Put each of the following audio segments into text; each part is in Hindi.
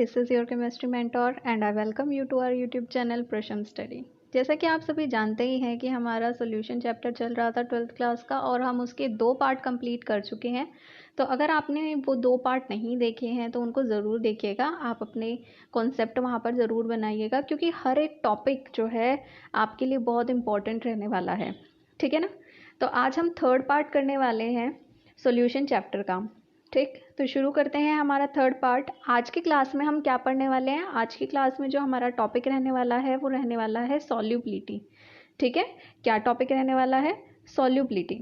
This is your chemistry mentor and I welcome you to our YouTube channel Prasham study. जैसा कि आप सभी जानते ही हैं कि हमारा सॉल्यूशन चैप्टर चल रहा था 12th क्लास का और हम उसके 2 पार्ट कंप्लीट कर चुके हैं। तो अगर आपने वो 2 पार्ट नहीं देखे हैं तो उनको ज़रूर देखिएगा। आप अपने कॉन्सेप्ट वहाँ पर ज़रूर बनाइएगा क्योंकि हर एक टॉपिक जो है आपके लिए बहुत इंपॉर्टेंट रहने वाला है। ठीक है ना। तो आज हम 3rd पार्ट करने वाले हैं सॉल्यूशन चैप्टर का। ठीक, तो शुरू करते हैं हमारा 3rd पार्ट। आज की क्लास में हम क्या पढ़ने वाले हैं? आज की क्लास में जो हमारा टॉपिक रहने वाला है वो रहने वाला है सॉल्युबिलिटी। ठीक है, क्या टॉपिक रहने वाला है? सॉल्युबिलिटी।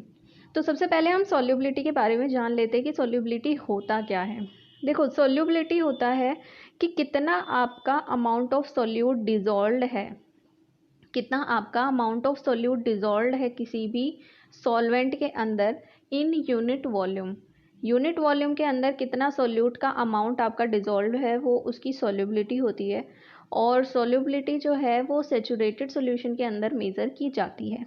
तो सबसे पहले हम सॉल्युबिलिटी के बारे में जान लेते हैं कि सॉल्युबिलिटी होता क्या है। देखो, सॉल्युबिलिटी होता है कि कितना आपका अमाउंट ऑफ सॉल्यूट डिजॉल्व्ड है, कितना आपका अमाउंट ऑफ सॉल्यूट डिजॉल्व्ड है किसी भी सॉल्वेंट के अंदर in unit volume. Unit volume के अंदर कितना सॉल्यूट का अमाउंट आपका डिजॉल्व है वो उसकी सॉल्युबिलिटी होती है। और सॉल्युबिलिटी जो है वो सैचुरेटेड सॉल्यूशन के अंदर मेज़र की जाती है।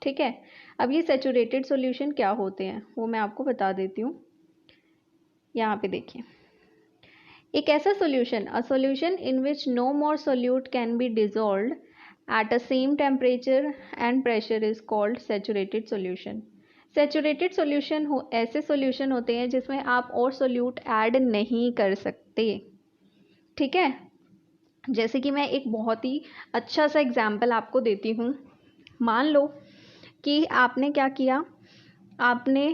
ठीक है, अब ये सैचुरेटेड सॉल्यूशन क्या होते हैं वो मैं आपको बता देती हूँ। यहाँ पे देखिए, एक ऐसा solution, a solution in which no more solute can be dissolved at a same temperature and pressure is called saturated solution. Saturated solution ऐसे सॉल्यूशन होते हैं जिसमें आप और सॉल्यूट ऐड नहीं कर सकते। ठीक है, जैसे कि मैं एक बहुत ही अच्छा सा एग्जाम्पल आपको देती हूँ। मान लो कि आपने क्या किया, आपने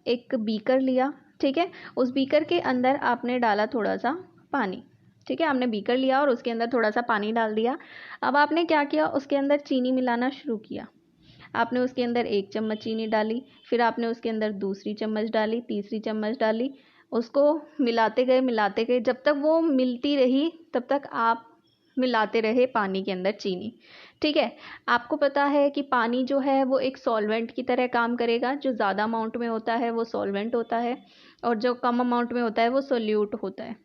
एक बीकर लिया। ठीक है, उस बीकर के अंदर आपने डाला थोड़ा सा पानी। ठीक है, आपने बीकर लिया और उसके अंदर थोड़ा सा पानी डाल दिया। अब आपने क्या किया, उसके अंदर चीनी मिलाना शुरू किया। आपने उसके अंदर 1 चम्मच चीनी डाली, फिर आपने उसके अंदर दूसरी चम्मच डाली, तीसरी चम्मच डाली। उसको मिलाते गए जब तक वो मिलती रही तब तक आप मिलाते रहे पानी के अंदर चीनी। ठीक है, आपको पता है कि पानी जो है वो एक सॉल्वेंट की तरह काम करेगा। जो ज़्यादा अमाउंट में होता है वो सॉल्वेंट होता है और जो कम अमाउंट में होता है वो सोल्यूट होता है।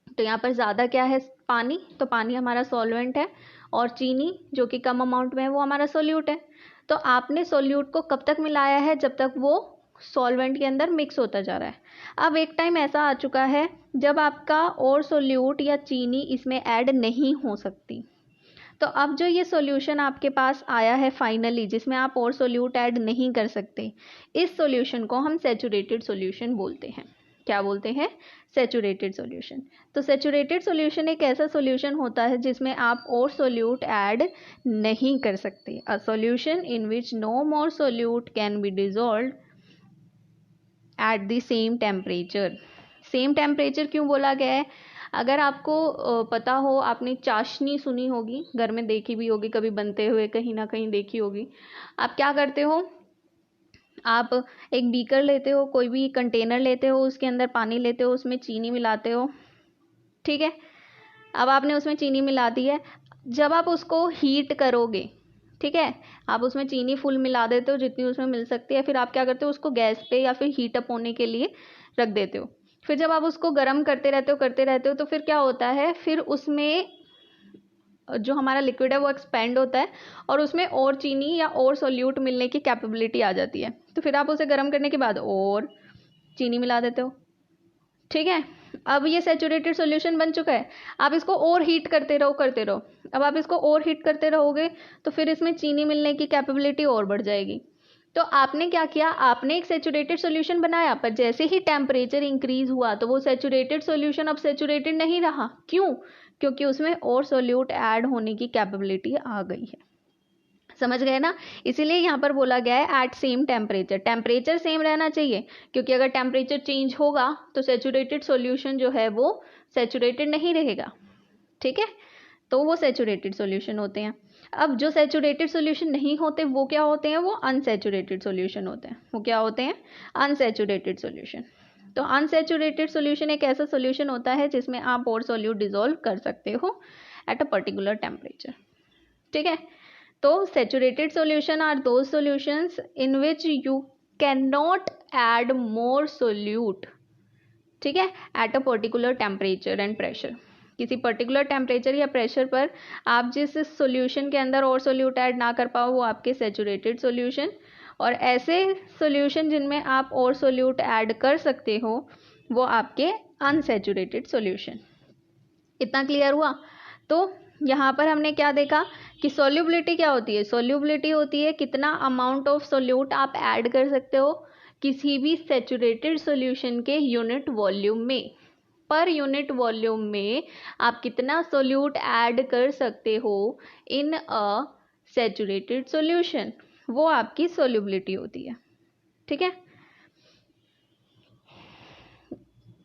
तो यहाँ पर ज़्यादा क्या है? पानी। तो पानी हमारा सॉल्वेंट है और चीनी जो कि कम अमाउंट में है वो हमारा सोल्यूट है। तो आपने सोल्यूट को कब तक मिलाया है? जब तक वो सॉल्वेंट के अंदर मिक्स होता जा रहा है। अब एक टाइम ऐसा आ चुका है जब आपका और सोल्यूट या चीनी इसमें ऐड नहीं हो सकती। तो अब जो ये सॉल्यूशन आपके पास आया है फाइनली, जिसमें आप और सोल्यूट ऐड नहीं कर सकते, इस सॉल्यूशन को हम सैचुरेटेड सॉल्यूशन बोलते हैं। क्या बोलते हैं? Saturated solution. तो सैचुरेटेड सॉल्यूशन एक ऐसा सॉल्यूशन होता है जिसमें आप और सोल्यूट ऐड नहीं कर सकते। A solution in which no more solute can be dissolved at the same temperature. Same temperature क्यों बोला गया है? अगर आपको पता हो, आपने चाशनी सुनी होगी, घर में देखी भी होगी, कभी बनते हुए कहीं ना कहीं देखी होगी। आप क्या करते हो, आप एक बीकर लेते हो, कोई भी कंटेनर लेते हो, उसके अंदर पानी लेते हो, उसमें चीनी मिलाते हो। ठीक है, अब आपने उसमें चीनी मिला दी है। जब आप उसको हीट करोगे, ठीक है, आप उसमें चीनी फुल मिला देते हो जितनी उसमें मिल सकती है। फिर आप क्या करते हो, उसको गैस पे या फिर हीट अप होने के लिए रख देते हो। फिर जब आप उसको गर्म करते रहते हो तो फिर क्या होता है, फिर उसमें जो हमारा लिक्विड है वो एक्सपेंड होता है और उसमें और चीनी या और सोल्यूट मिलने की कैपेबिलिटी आ जाती है। तो फिर आप उसे गर्म करने के बाद और चीनी मिला देते हो। ठीक है, अब ये सैचुरेटेड सॉल्यूशन बन चुका है। आप इसको और हीट करते रहो। अब आप इसको और हीट करते रहोगे तो फिर इसमें चीनी मिलने की कैपेबिलिटी और बढ़ जाएगी। तो आपने क्या किया, आपने एक सैचुरेटेड सॉल्यूशन बनाया, पर जैसे ही टेम्परेचर इंक्रीज हुआ तो वो सैचुरेटेड सॉल्यूशन अब सैचुरेटेड नहीं रहा। क्यों? क्योंकि उसमें और सोल्यूट ऐड होने की कैपेबिलिटी आ गई है। समझ गए ना? इसीलिए यहाँ पर बोला गया है at same temperature. Temperature same रहना चाहिए, क्योंकि अगर टेम्परेचर चेंज होगा तो सैचुरेटेड सॉल्यूशन जो है वो सैचुरेटेड नहीं रहेगा। ठीक है, तो वो सैचुरेटेड सॉल्यूशन होते हैं। अब जो सैचुरेटेड सॉल्यूशन नहीं होते वो क्या होते हैं? वो अनसैचुरेटेड सॉल्यूशन होते हैं। वो क्या होते हैं? Unsaturated solution. तो अनसैचुरेटेड सॉल्यूशन एक ऐसा सॉल्यूशन होता है जिसमें आप और सॉल्यूट डिसॉल्व कर सकते हो एट अ पर्टिकुलर टेम्परेचर। ठीक है, तो saturated solution are those solutions in which you can not add more solute. ठीक है, at a particular temperature and pressure. किसी पर्टिकुलर टेम्परेचर या प्रेशर पर आप जिस सॉल्यूशन के अंदर और सोल्यूट ऐड ना कर पाओ वो आपके सैचुरेटेड सॉल्यूशन, और ऐसे सॉल्यूशन जिनमें आप और सोल्यूट ऐड कर सकते हो वो आपके अनसैचुरेटेड सॉल्यूशन। कितना क्लियर हुआ? तो यहाँ पर हमने क्या देखा कि सोल्यूबिलिटी क्या होती है? सोल्यूबिलिटी होती है कितना अमाउंट ऑफ सोल्यूट आप ऐड कर सकते हो किसी भी सैचुरेटेड सॉल्यूशन के यूनिट वॉल्यूम में। पर यूनिट वॉल्यूम में आप कितना सोल्यूट ऐड कर सकते हो इन अ सैचुरेटेड सॉल्यूशन, वो आपकी सोल्यूबिलिटी होती है। ठीक है।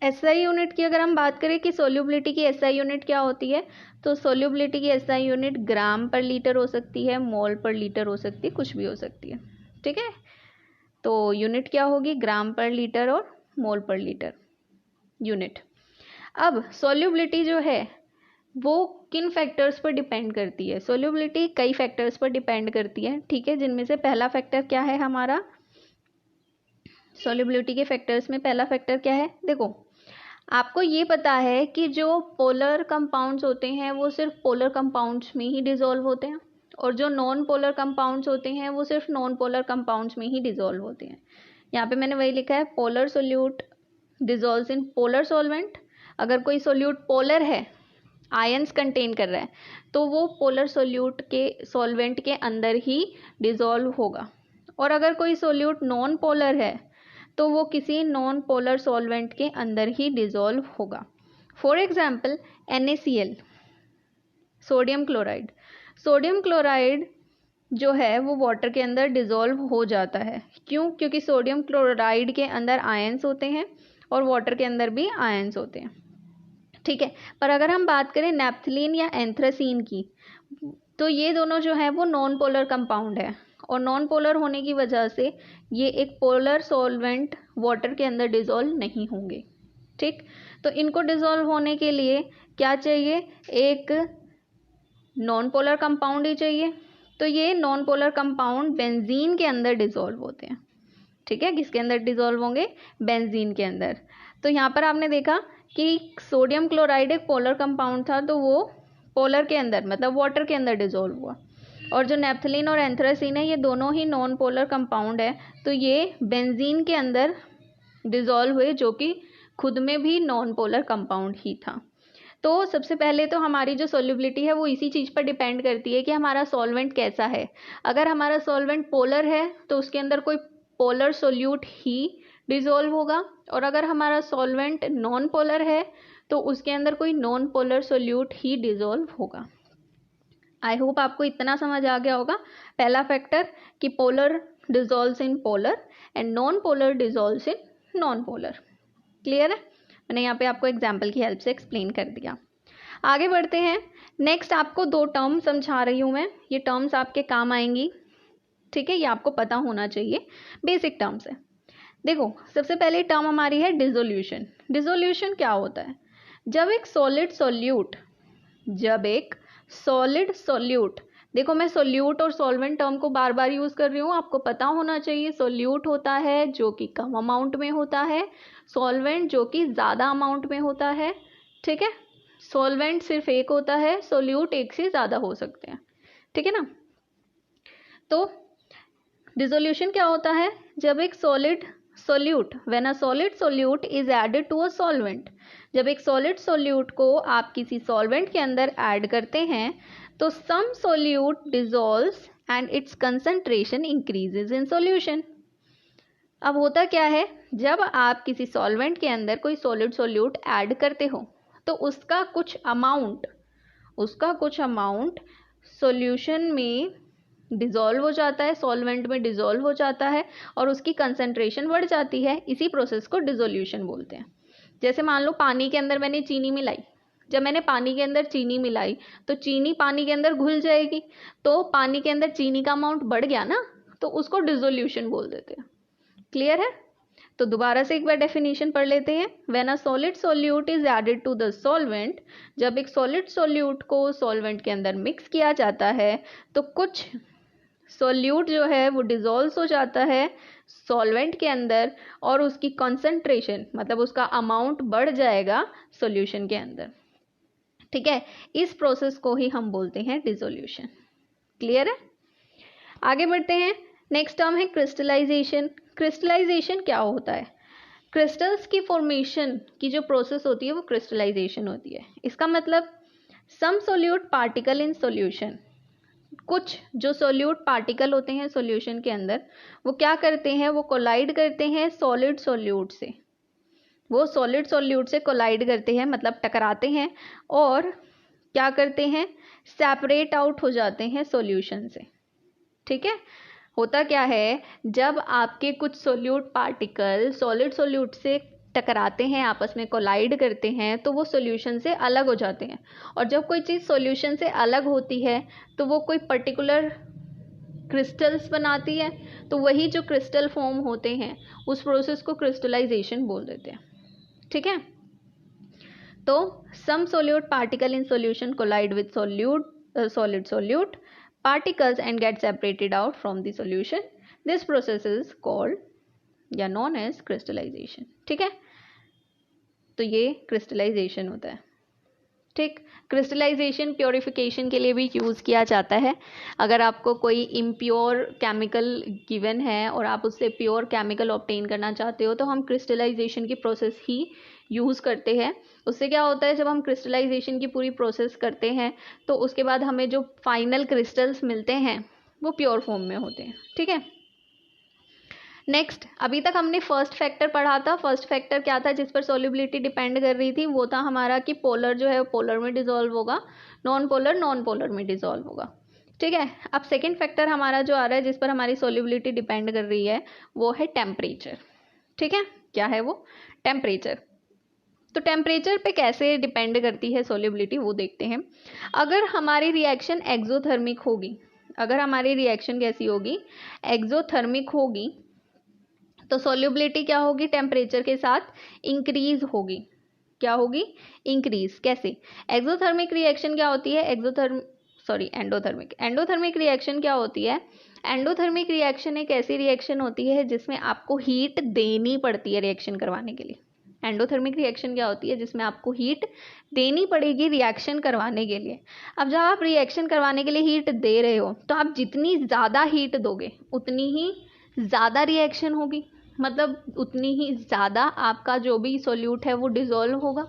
एसआई यूनिट की अगर हम बात करें कि सोल्यूबिलिटी की एसआई यूनिट क्या होती है, तो सोल्यूबिलिटी की एसआई यूनिट ग्राम पर लीटर हो सकती है, मोल पर लीटर हो सकती है, कुछ भी हो सकती है। ठीक है। तो यूनिट क्या होगी? ग्राम पर लीटर और मोल पर लीटर यूनिट। अब सोल्यूबिलिटी जो है वो किन फैक्टर्स पर डिपेंड करती है? सोल्यूबिलिटी कई फैक्टर्स पर डिपेंड करती है। ठीक है। जिनमें से पहला फैक्टर क्या है हमारा? सोल्यूबिलिटी के फैक्टर्स में पहला फैक्टर क्या है? देखो, आपको ये पता है कि जो पोलर कंपाउंड्स होते हैं वो सिर्फ पोलर कंपाउंड्स में ही डिसॉल्व होते हैं, और जो नॉन पोलर कंपाउंड्स होते हैं वो सिर्फ नॉन पोलर कंपाउंड्स में ही डिसॉल्व होते हैं। यहाँ पे मैंने वही लिखा है, polar solute dissolves in polar solvent. अगर कोई सोल्यूट पोलर है, आयंस कंटेन कर रहा है, तो वो पोलर सोल्यूट के सॉल्वेंट के अंदर ही डिसॉल्व होगा। और अगर कोई सोल्यूट नॉन पोलर है तो वो किसी नॉन पोलर सॉल्वेंट के अंदर ही डिसॉल्व होगा। For example NaCl, sodium chloride. Sodium chloride जो है वो वाटर के अंदर डिसॉल्व हो जाता है। क्यों? क्योंकि सोडियम क्लोराइड के अंदर आयंस होते हैं और वाटर के अंदर भी आयंस होते हैं। ठीक है। पर अगर हम बात करें नैप्थलीन या एंथ्रासीन की, तो ये दोनों जो है वो नॉन पोलर कंपाउंड है, और नॉन पोलर होने की वजह से ये एक पोलर सॉल्वेंट वाटर के अंदर डिसॉल्व नहीं होंगे। ठीक। तो इनको डिसॉल्व होने के लिए क्या चाहिए? एक नॉन पोलर कंपाउंड ही चाहिए। तो ये नॉन पोलर कंपाउंड बेंजीन के अंदर डिसॉल्व होते हैं। ठीक है। किसके अंदर डिसॉल्व होंगे? बेंजीन के अंदर। तो यहाँ पर आपने देखा कि सोडियम क्लोराइड एक पोलर कंपाउंड था, तो वो पोलर के अंदर मतलब वाटर के अंदर डिसॉल्व हुआ। और जो नैप्थलीन और एंथ्रासीन है ये दोनों ही नॉन पोलर कंपाउंड है, तो ये बेंजीन के अंदर डिसॉल्व हुए, जो कि खुद में भी नॉन पोलर कंपाउंड ही था। तो सबसे पहले तो हमारी जो सोल्यूबिलिटी है वो इसी चीज़ पर डिपेंड करती है कि हमारा सॉल्वेंट कैसा है। अगर हमारा सॉल्वेंट पोलर है तो उसके अंदर कोई पोलर सोल्यूट ही डिसॉल्व होगा, और अगर हमारा सॉल्वेंट नॉन पोलर है तो उसके अंदर कोई नॉन पोलर सोल्यूट ही डिसॉल्व होगा। आई होप आपको इतना समझ आ गया होगा। पहला फैक्टर कि polar dissolves in polar and non polar dissolves in non polar. Clear है? मैंने यहाँ पे आपको एग्जाम्पल की हेल्प से एक्सप्लेन कर दिया। आगे बढ़ते हैं। नेक्स्ट आपको दो टर्म समझा रही हूँ मैं, ये टर्म्स आपके काम आएंगी। ठीक है। ये आपको पता होना चाहिए, बेसिक टर्म्स है। देखो, सबसे पहले टर्म हमारी है डिसोल्यूशन। डिसोल्यूशन क्या होता है? जब एक सॉलिड सोल्यूट, देखो मैं सोल्यूट और सॉल्वेंट टर्म को बार बार यूज कर रही हूँ, आपको पता होना चाहिए। सोल्यूट होता है जो कि कम अमाउंट में होता है, सॉल्वेंट जो कि ज़्यादा अमाउंट में होता है। ठीक है। सॉल्वेंट सिर्फ एक होता है, सोल्यूट एक से ज़्यादा हो सकते हैं। ठीक है ना। तो डिसोल्यूशन क्या होता है? जब एक when a solid solute is added to a solvent, जब एक सॉलिड सोल्यूट को आप किसी सॉल्वेंट के अंदर ऐड करते हैं तो some solute dissolves and its concentration increases in solution. अब होता क्या है, जब आप किसी सॉल्वेंट के अंदर कोई सॉलिड सोल्यूट ऐड करते हो तो उसका कुछ अमाउंट सॉल्यूशन में डिसॉल्व हो जाता है, सॉल्वेंट में डिसॉल्व हो जाता है और उसकी कंसंट्रेशन बढ़ जाती है। इसी प्रोसेस को डिसोल्यूशन बोलते हैं। जैसे मान लो पानी के अंदर मैंने चीनी मिलाई, जब मैंने पानी के अंदर चीनी मिलाई तो चीनी पानी के अंदर घुल जाएगी, तो पानी के अंदर चीनी का अमाउंट बढ़ गया ना, तो उसको डिसोल्यूशन बोल देते हैं। क्लियर है? तो दोबारा से एक बार डेफिनेशन पढ़ लेते हैं। When a solid solute is added to the solvent, जब एक सॉलिड सोल्यूट को सॉल्वेंट के अंदर मिक्स किया जाता है तो कुछ सोल्यूट जो है वो डिसॉल्व हो जाता है सॉल्वेंट के अंदर और उसकी कंसंट्रेशन मतलब उसका अमाउंट बढ़ जाएगा सॉल्यूशन के अंदर। ठीक है। इस प्रोसेस को ही हम बोलते हैं डिसोल्यूशन। क्लियर है? आगे बढ़ते हैं। नेक्स्ट टर्म है क्रिस्टलाइजेशन। क्रिस्टलाइजेशन क्या होता है? क्रिस्टल्स की फॉर्मेशन की जो प्रोसेस होती है वो क्रिस्टलाइजेशन होती है। इसका मतलब some solute particle in solution, कुछ जो सोल्यूट पार्टिकल होते हैं सॉल्यूशन के अंदर वो क्या करते हैं, वो कोलाइड करते हैं सॉलिड सोल्यूट से, वो सॉलिड सोल्यूट से कोलाइड करते हैं मतलब टकराते हैं और क्या करते हैं, सेपरेट आउट हो जाते हैं सॉल्यूशन से। ठीक है, होता क्या है, जब आपके कुछ सोल्यूट पार्टिकल सॉलिड सोल्यूट से टकराते हैं, आपस में कोलाइड करते हैं, तो वो सॉल्यूशन से अलग हो जाते हैं। और जब कोई चीज़ सॉल्यूशन से अलग होती है तो वो कोई पर्टिकुलर क्रिस्टल्स बनाती है, तो वही जो क्रिस्टल फॉर्म होते हैं उस प्रोसेस को क्रिस्टलाइजेशन बोल देते हैं। ठीक है, तो some solute particle in solution collide with solid solute particles and get separated out from the solution. This process is called या known as crystallization. ठीक है, तो ये क्रिस्टलाइजेशन होता है। ठीक, क्रिस्टलाइजेशन प्योरिफिकेशन के लिए भी यूज़ किया जाता है। अगर आपको कोई इम्प्योर केमिकल गिवन है और आप उससे प्योर केमिकल ऑब्टेन करना चाहते हो तो हम क्रिस्टलाइजेशन की प्रोसेस ही यूज़ करते हैं। उससे क्या होता है, जब हम क्रिस्टलाइजेशन की पूरी प्रोसेस करते हैं तो उसके बाद हमें जो फाइनल क्रिस्टल्स मिलते हैं वो प्योर फॉर्म में होते हैं। ठीक है, नेक्स्ट, अभी तक हमने फर्स्ट फैक्टर पढ़ा था। फर्स्ट फैक्टर क्या था जिस पर सॉल्युबिलिटी डिपेंड कर रही थी, वो था हमारा कि पोलर जो है वो पोलर में डिसॉल्व होगा, नॉन पोलर में डिसॉल्व होगा। ठीक है, अब सेकेंड फैक्टर हमारा जो आ रहा है जिस पर हमारी सॉल्युबिलिटी डिपेंड कर रही है वो है टेम्परेचर। ठीक है, क्या है वो, टेम्परेचर। तो टेम्परेचर पे कैसे डिपेंड करती है सॉल्युबिलिटी वो देखते हैं। अगर हमारी रिएक्शन एक्सोथर्मिक होगी, अगर हमारी रिएक्शन कैसी होगी, एक्सोथर्मिक होगी, तो सॉल्युबिलिटी क्या होगी, टेम्परेचर के साथ इंक्रीज होगी। क्या होगी, इंक्रीज। कैसे, एक्सोथर्मिक रिएक्शन क्या होती है, एंडोथर्मिक रिएक्शन क्या होती है, एंडोथर्मिक रिएक्शन एक ऐसी रिएक्शन होती है जिसमें आपको हीट देनी पड़ती है रिएक्शन करवाने के लिए। एंडोथर्मिक रिएक्शन क्या होती है, जिसमें आपको हीट देनी पड़ेगी रिएक्शन करवाने के लिए। अब जब आप रिएक्शन करवाने के लिए हीट दे रहे हो तो आप जितनी ज़्यादा हीट दोगे उतनी ही ज़्यादा रिएक्शन होगी, मतलब उतनी ही ज़्यादा आपका जो भी सोल्यूट है वो डिज़ोल्व होगा।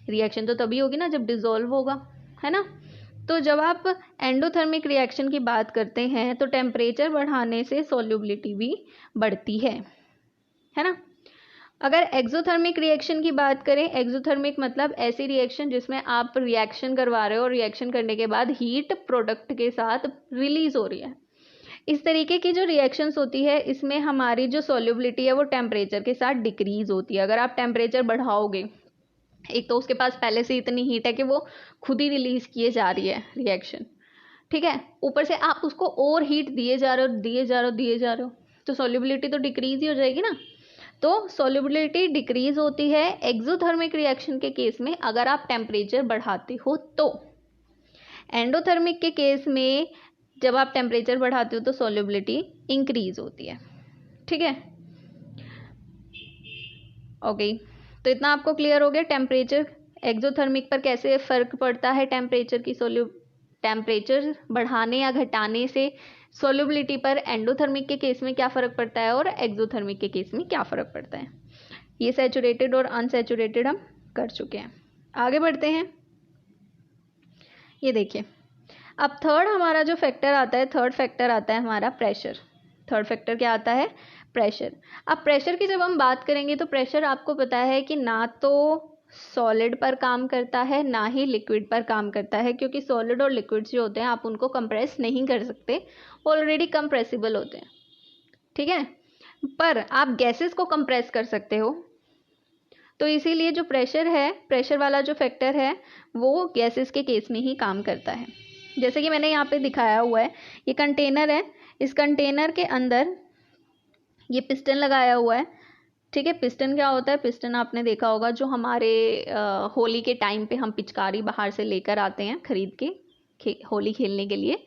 रिएक्शन तो तभी होगी ना जब डिज़ोल्व होगा, है ना। तो जब आप एंडोथर्मिक रिएक्शन की बात करते हैं तो टेम्परेचर बढ़ाने से सोल्युबिलिटी भी बढ़ती है ना। अगर एक्सोथर्मिक रिएक्शन की बात करें, एक्सोथर्मिक मतलब ऐसी रिएक्शन जिसमें आप रिएक्शन करवा रहे हो और रिएक्शन करने के बाद हीट प्रोडक्ट के साथ रिलीज हो रही है। इस तरीके की जो रिएक्शंस होती है इसमें हमारी जो सॉल्युबिलिटी है वो टेम्परेचर के साथ डिक्रीज होती है। अगर आप टेम्परेचर बढ़ाओगे, एक तो उसके पास पहले से इतनी हीट है कि वो खुद ही रिलीज किए जा रही है रिएक्शन, ठीक है, ऊपर से आप उसको और हीट दिए जा रहे हो तो सॉल्युबिलिटी तो डिक्रीज ही हो जाएगी ना। तो सॉल्युबिलिटी डिक्रीज होती है एक्सोथर्मिक रिएक्शन के केस में अगर आप टेम्परेचर बढ़ाते हो। तो एंडोथर्मिक के केस में जब आप टेम्परेचर बढ़ाते हो तो सॉल्युबिलिटी इंक्रीज होती है। ठीक है, ओके, तो इतना आपको क्लियर हो गया टेम्परेचर एक्सोथर्मिक पर कैसे फ़र्क पड़ता है, टेम्परेचर बढ़ाने या घटाने से सॉल्युबिलिटी पर एंडोथर्मिक के केस में क्या फ़र्क पड़ता है और एक्सोथर्मिक के केस में क्या फ़र्क पड़ता है। ये सैचुरेटेड और अनसैचुरेटेड हम कर चुके हैं। आगे बढ़ते हैं, ये देखिए अब थर्ड हमारा जो फैक्टर आता है, थर्ड फैक्टर आता है हमारा प्रेशर। थर्ड फैक्टर क्या आता है, प्रेशर। अब प्रेशर की जब हम बात करेंगे तो प्रेशर आपको पता है कि ना तो सॉलिड पर काम करता है ना ही लिक्विड पर काम करता है, क्योंकि सॉलिड और लिक्विड्स जो होते हैं आप उनको कंप्रेस नहीं कर सकते, ऑलरेडी कंप्रेसिबल होते हैं। ठीक है, पर आप गैसेस को कंप्रेस कर सकते हो, तो इसीलिए जो प्रेशर है, प्रेशर वाला जो फैक्टर है वो गैसेस के केस में ही काम करता है। जैसे कि मैंने यहाँ पे दिखाया हुआ है, ये कंटेनर है, इस कंटेनर के अंदर ये पिस्टन लगाया हुआ है। ठीक है, पिस्टन क्या होता है, पिस्टन आपने देखा होगा जो हमारे होली के टाइम पे हम पिचकारी बाहर से लेकर आते हैं खरीद के होली खेलने के लिए,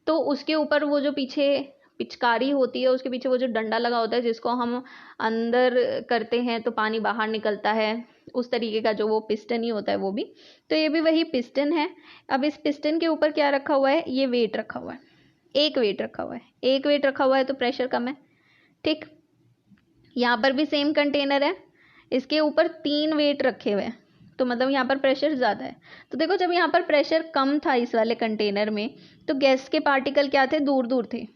तो उसके ऊपर वो जो पीछे पिचकारी होती है उसके पीछे वो जो डंडा लगा होता है जिसको हम अंदर करते हैं तो पानी बाहर निकलता है, उस तरीके का जो वो पिस्टन ही होता है वो भी। तो ये भी वही पिस्टन है। अब इस पिस्टन के ऊपर क्या रखा हुआ है, ये वेट रखा हुआ है, एक वेट रखा हुआ है, एक वेट रखा हुआ है तो प्रेशर कम है। ठीक, यहाँ पर भी सेम कंटेनर है, इसके ऊपर 3 वेट रखे हुए हैं, तो मतलब यहाँ पर प्रेशर ज़्यादा है। तो देखो जब यहाँ पर प्रेशर कम था इस वाले कंटेनर में, तो गैस के पार्टिकल क्या थे, दूर दूर थे,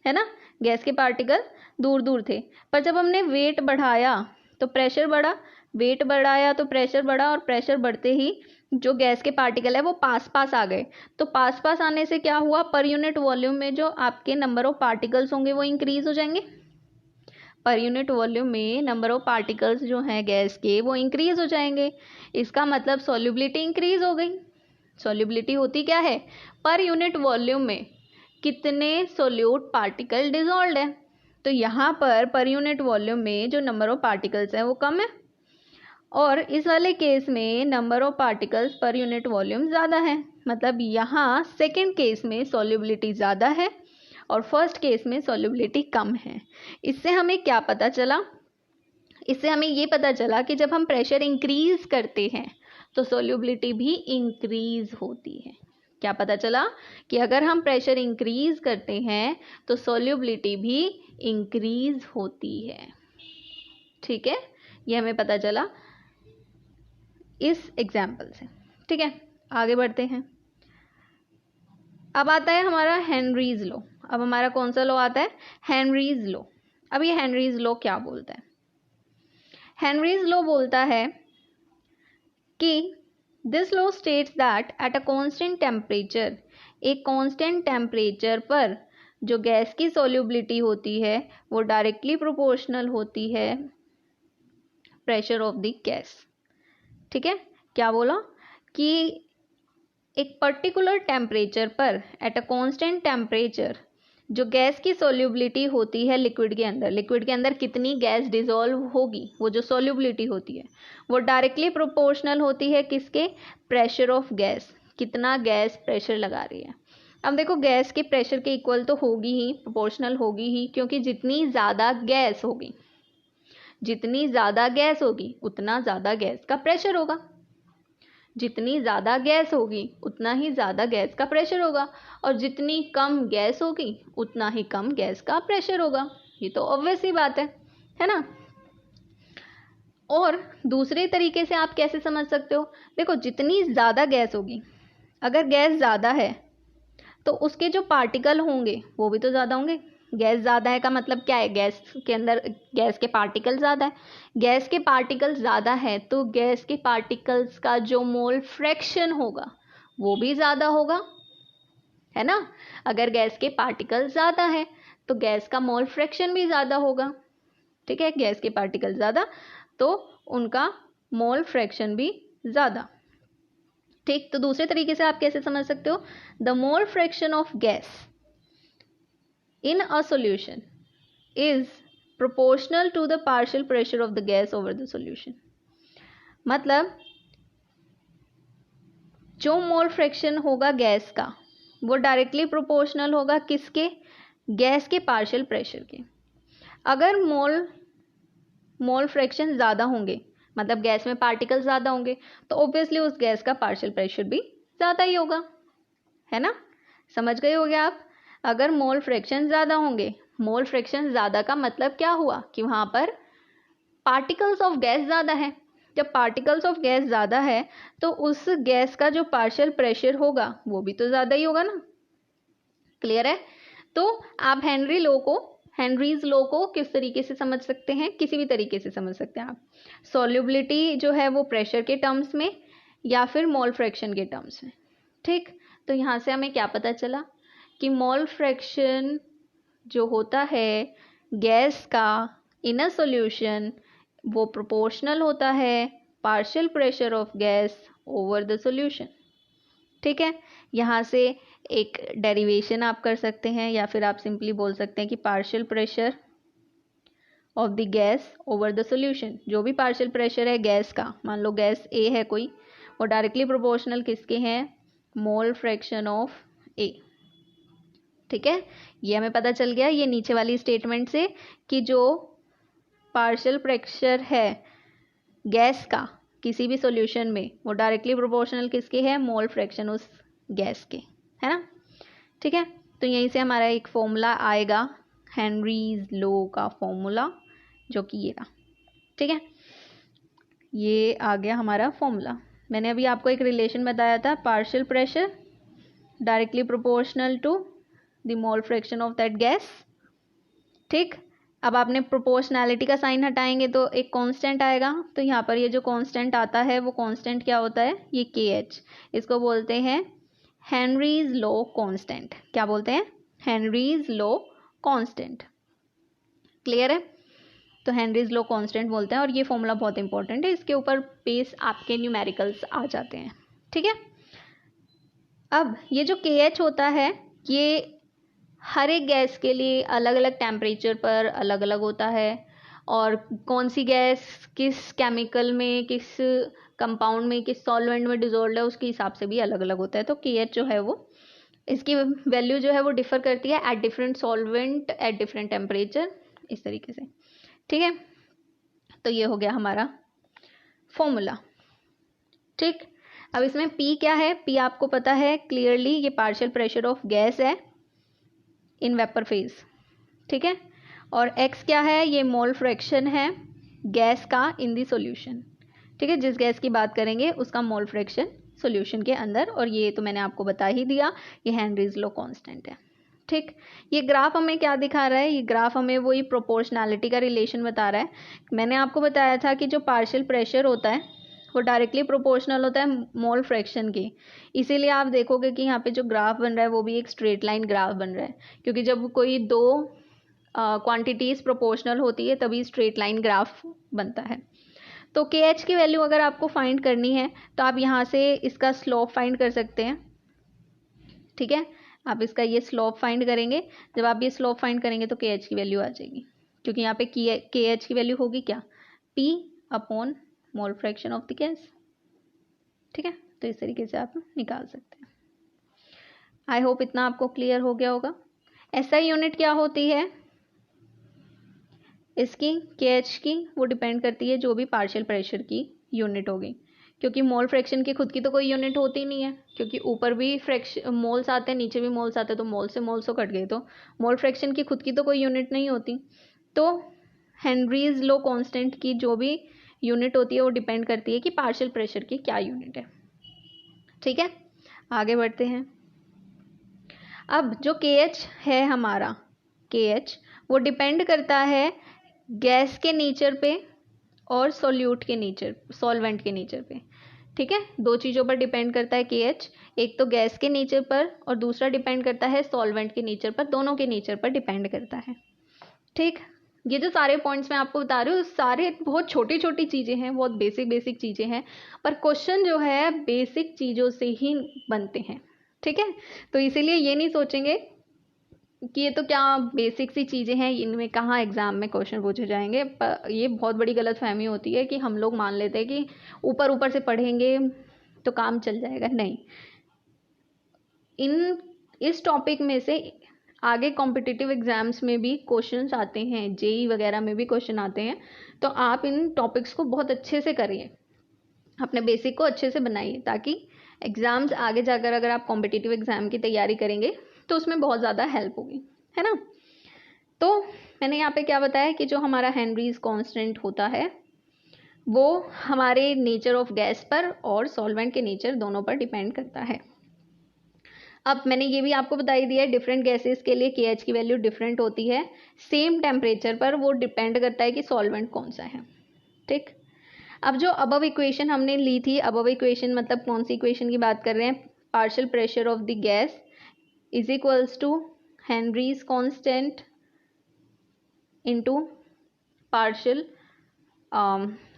है ना, गैस के पार्टिकल दूर दूर थे। पर जब हमने वेट बढ़ाया तो प्रेशर बढ़ा, वेट बढ़ाया तो प्रेशर बढ़ा, और प्रेशर बढ़ते ही जो गैस के पार्टिकल है वो पास पास आ गए। तो पास पास आने से क्या हुआ, पर यूनिट वॉल्यूम में जो आपके नंबर ऑफ पार्टिकल्स होंगे वो इंक्रीज हो जाएंगे। पर यूनिट वॉल्यूम में नंबर ऑफ पार्टिकल्स जो हैं गैस के वो इंक्रीज हो जाएंगे। इसका मतलब सॉल्युबिलिटी इंक्रीज हो गई। सॉल्युबिलिटी होती क्या है, पर यूनिट वॉल्यूम में कितने सोल्यूट पार्टिकल डिजॉल्व है। तो यहाँ पर यूनिट वॉल्यूम में जो नंबर ऑफ पार्टिकल्स हैं वो कम है, और इस वाले केस में number of particles per unit volume ज़्यादा है। मतलब यहाँ सेकेंड केस में सॉल्युबिलिटी ज़्यादा है और फर्स्ट केस में सॉल्युबिलिटी कम है। इससे हमें क्या पता चला, इससे हमें ये पता चला कि जब हम प्रेशर इंक्रीज करते हैं तो सॉल्युबिलिटी भी इंक्रीज होती है। क्या पता चला कि अगर हम प्रेशर इंक्रीज करते हैं तो सॉल्युबिलिटी भी इंक्रीज होती है। ठीक है, ये हमें पता चला इस एग्जाम्पल से। ठीक है, आगे बढ़ते हैं। अब आता है हमारा हेनरीज लॉ। अब हमारा कौन सा लॉ आता है, हेनरीज लॉ। अब ये हेनरीज लॉ क्या बोलता है, हेनरीज लॉ बोलता है कि this law states that at a constant temperature, एक कांस्टेंट टेम्परेचर पर जो गैस की सॉल्युबिलिटी होती है वो डायरेक्टली प्रोपोर्शनल होती है प्रेशर ऑफ द गैस। ठीक है, क्या बोला कि एक पर्टिकुलर टेम्परेचर पर एट अ कांस्टेंट टेम्परेचर जो गैस की सॉल्युबिलिटी होती है लिक्विड के अंदर, लिक्विड के अंदर कितनी गैस डिसॉल्व होगी, वो जो सॉल्युबिलिटी होती है वो डायरेक्टली प्रोपोर्शनल होती है किसके, प्रेशर ऑफ गैस, कितना गैस प्रेशर लगा रही है। अब देखो गैस के प्रेशर के इक्वल तो होगी ही, प्रोपोर्शनल होगी ही, क्योंकि जितनी ज़्यादा गैस होगी, जितनी ज़्यादा गैस होगी उतना ज़्यादा गैस का प्रेशर होगा, जितनी ज़्यादा गैस होगी उतना ही ज़्यादा गैस का प्रेशर होगा, और जितनी कम गैस होगी उतना ही कम गैस का प्रेशर होगा। ये तो ऑब्वियस ही बात है ना। और दूसरे तरीके से आप कैसे समझ सकते हो, देखो जितनी ज़्यादा गैस होगी, अगर गैस ज़्यादा है तो उसके जो पार्टिकल होंगे वो भी तो ज़्यादा होंगे। गैस ज़्यादा है का मतलब क्या है, गैस के अंदर गैस के पार्टिकल ज़्यादा है, गैस के पार्टिकल ज़्यादा है तो गैस के पार्टिकल्स का जो मोल फ्रैक्शन होगा वो भी ज़्यादा होगा, है ना। अगर गैस के पार्टिकल ज़्यादा है तो गैस का मोल फ्रैक्शन भी ज़्यादा होगा। ठीक है, गैस के पार्टिकल ज़्यादा तो उनका मोल फ्रैक्शन भी ज़्यादा। ठीक, तो दूसरे तरीके से आप कैसे समझ सकते हो, the mole fraction of gas in a solution is proportional to the partial pressure of the gas over the solution। मतलब जो मोल फ्रैक्शन होगा गैस का वो डायरेक्टली प्रोपोर्शनल होगा किसके, गैस के पार्शियल प्रेशर के। अगर मोल फ्रैक्शन ज़्यादा होंगे, मतलब गैस में पार्टिकल ज़्यादा होंगे, तो ऑब्वियसली उस गैस का पार्शियल प्रेशर भी ज़्यादा ही होगा, है ना। समझ गए होगे आप। अगर मोल फ्रैक्शन ज़्यादा होंगे, मोल फ्रैक्शन ज़्यादा का मतलब क्या हुआ कि वहाँ पर पार्टिकल्स ऑफ गैस ज़्यादा है। जब पार्टिकल्स ऑफ गैस ज़्यादा है तो उस गैस का जो पार्शियल प्रेशर होगा वो भी तो ज़्यादा ही होगा ना। क्लियर है। तो आप हेनरीज लॉ को किस तरीके से समझ सकते हैं, किसी भी तरीके से समझ सकते हैं आप। सॉल्युबिलिटी जो है वो प्रेशर के टर्म्स में या फिर मोल फ्रैक्शन के टर्म्स में। ठीक, तो यहाँ से हमें क्या पता चला कि मोल फ्रैक्शन जो होता है गैस का इन अ सॉल्यूशन वो प्रोपोर्शनल होता है partial pressure of gas over the solution. ठीक है, यहाँ से एक डेरिवेशन आप कर सकते हैं, या फिर आप सिंपली बोल सकते हैं कि partial pressure of the gas over the solution. जो भी पार्शियल प्रेशर है गैस का, मान लो गैस ए है कोई, वो डायरेक्टली प्रोपोर्शनल किसके हैं, मोल फ्रैक्शन ऑफ ए। ठीक है, ये हमें पता चल गया ये नीचे वाली स्टेटमेंट से कि जो पार्शियल प्रेशर है गैस का किसी भी सॉल्यूशन में वो डायरेक्टली प्रोपोर्शनल किसके है, मोल फ्रैक्शन उस गैस के, है ना। ठीक है, तो यहीं से हमारा एक फॉर्मूला आएगा हेनरीज लॉ का फॉर्मूला, जो कि ये रहा। ठीक है, ये आ गया हमारा फॉर्मूला। मैंने अभी आपको एक रिलेशन बताया था, partial pressure directly proportional to the mole fraction of that gas. ठीक, अब आपने प्रोपोर्शनैलिटी का साइन हटाएंगे तो एक कांस्टेंट आएगा, तो यहाँ पर ये जो कांस्टेंट आता है वो कांस्टेंट क्या होता है, ये KH। इसको बोलते हैं हेनरीज लॉ कांस्टेंट। क्या बोलते हैं, हेनरीज लॉ कांस्टेंट। क्लियर है, तो हेनरीज लॉ कांस्टेंट बोलते हैं, और ये फॉर्मूला बहुत इंपॉर्टेंट है, इसके ऊपर बेस आपके न्यूमेरिकल्स आ जाते हैं। ठीक है, अब ये जो KH होता है ये हर एक गैस के लिए अलग अलग टेम्परेचर पर अलग अलग होता है, और कौन सी गैस किस केमिकल में, किस कंपाउंड में, किस सॉल्वेंट में डिजोल्व है, उसके हिसाब से भी अलग अलग होता है। तो KH जो है वो, इसकी वैल्यू जो है वो डिफर करती है at different solvent at different temperature, इस तरीके से। ठीक है, तो ये हो गया हमारा फॉर्मूला। ठीक, अब इसमें P क्या है, P आपको पता है क्लियरली, ये पार्शियल प्रेशर ऑफ गैस है इन वेपर फेज। ठीक है, और X क्या है, ये मोल फ्रैक्शन है गैस का इन दी सॉल्यूशन। ठीक है, जिस गैस की बात करेंगे उसका मोल फ्रैक्शन सॉल्यूशन के अंदर, और ये तो मैंने आपको बता ही दिया, ये हेनरीज लॉ कांस्टेंट है। ठीक, ये ग्राफ हमें क्या दिखा रहा है, ये ग्राफ हमें वही प्रोपोर्शनैलिटी का रिलेशन बता रहा है। मैंने आपको बताया था कि जो पार्शियल प्रेशर होता है वो डायरेक्टली प्रोपोर्शनल होता है मोल फ्रैक्शन की, इसीलिए आप देखोगे कि यहाँ पे जो ग्राफ बन रहा है वो भी एक स्ट्रेट लाइन ग्राफ बन रहा है, क्योंकि जब कोई दो क्वांटिटीज प्रोपोर्शनल होती है तभी स्ट्रेट लाइन ग्राफ बनता है। तो KH की वैल्यू अगर आपको फाइंड करनी है तो आप यहाँ से इसका स्लोप फाइंड कर सकते हैं। ठीक है, आप इसका ये स्लोप फाइंड करेंगे, जब आप ये स्लोप फाइंड करेंगे तो KH की वैल्यू आ जाएगी, क्योंकि यहाँ पे KH की वैल्यू होगी क्या, P upon mole fraction of the gas. ठीक है, तो इस तरीके से आप निकाल सकते हैं। आई होप इतना आपको क्लियर हो गया होगा। SI यूनिट क्या होती है इसकी, KH की, वो डिपेंड करती है जो भी पार्शियल प्रेशर की यूनिट होगी, क्योंकि मोल फ्रैक्शन की खुद की तो कोई यूनिट होती नहीं है, क्योंकि ऊपर भी फ्रैक्शन मोल्स आते हैं, नीचे भी मोल्स आते हैं, तो मोल से मोल्स तो कट गए, तो मोल फ्रैक्शन की खुद की तो कोई यूनिट नहीं होती। तो हेनरीज लॉ कांस्टेंट की जो भी यूनिट होती है वो डिपेंड करती है कि पार्शियल प्रेशर की क्या यूनिट है। ठीक है, आगे बढ़ते हैं। अब जो KH है हमारा, KH वो डिपेंड करता है गैस के नेचर पे और सॉल्यूट के नेचर, सॉल्वेंट के नेचर पे। ठीक है, दो चीज़ों पर डिपेंड करता है KH, एक तो गैस के नेचर पर और दूसरा डिपेंड करता है सॉल्वेंट के नेचर पर, दोनों के नेचर पर डिपेंड करता है। ठीक, ये जो सारे पॉइंट्स मैं आपको बता रही हूँ सारे बहुत छोटी छोटी चीज़ें हैं, बहुत बेसिक चीज़ें हैं, पर क्वेश्चन जो है बेसिक चीज़ों से ही बनते हैं। ठीक है, तो इसीलिए ये नहीं सोचेंगे कि ये तो क्या बेसिक सी चीज़ें हैं, इनमें कहाँ एग्जाम में क्वेश्चन पूछे जाएंगे। ये बहुत बड़ी गलतफहमी होती है कि हम लोग मान लेते हैं कि ऊपर ऊपर से पढ़ेंगे तो काम चल जाएगा। नहीं, इस टॉपिक में से आगे कॉम्पिटिटिव एग्जाम्स में भी क्वेश्चंस आते हैं, JEE वगैरह में भी क्वेश्चन आते हैं, तो आप इन टॉपिक्स को बहुत अच्छे से करिए, अपने बेसिक को अच्छे से बनाइए, ताकि एग्जाम्स आगे जाकर अगर आप कॉम्पिटिटिव एग्जाम की तैयारी करेंगे तो उसमें बहुत ज़्यादा हेल्प होगी, है ना। तो मैंने यहाँ पे क्या बताया कि जो हमारा हेनरीज कांस्टेंट होता है वो हमारे नेचर ऑफ गैस पर और सॉल्वेंट के नेचर दोनों पर डिपेंड करता है। अब मैंने ये भी आपको बता ही दिया है, डिफरेंट गैसेस के लिए KH की वैल्यू डिफरेंट होती है, सेम टेम्परेचर पर वो डिपेंड करता है कि सॉल्वेंट कौन सा है। ठीक, अब जो अबव इक्वेशन हमने ली थी, अबव इक्वेशन मतलब कौन सी इक्वेशन की बात कर रहे हैं, partial pressure of the gas is equals to Henry's constant into partial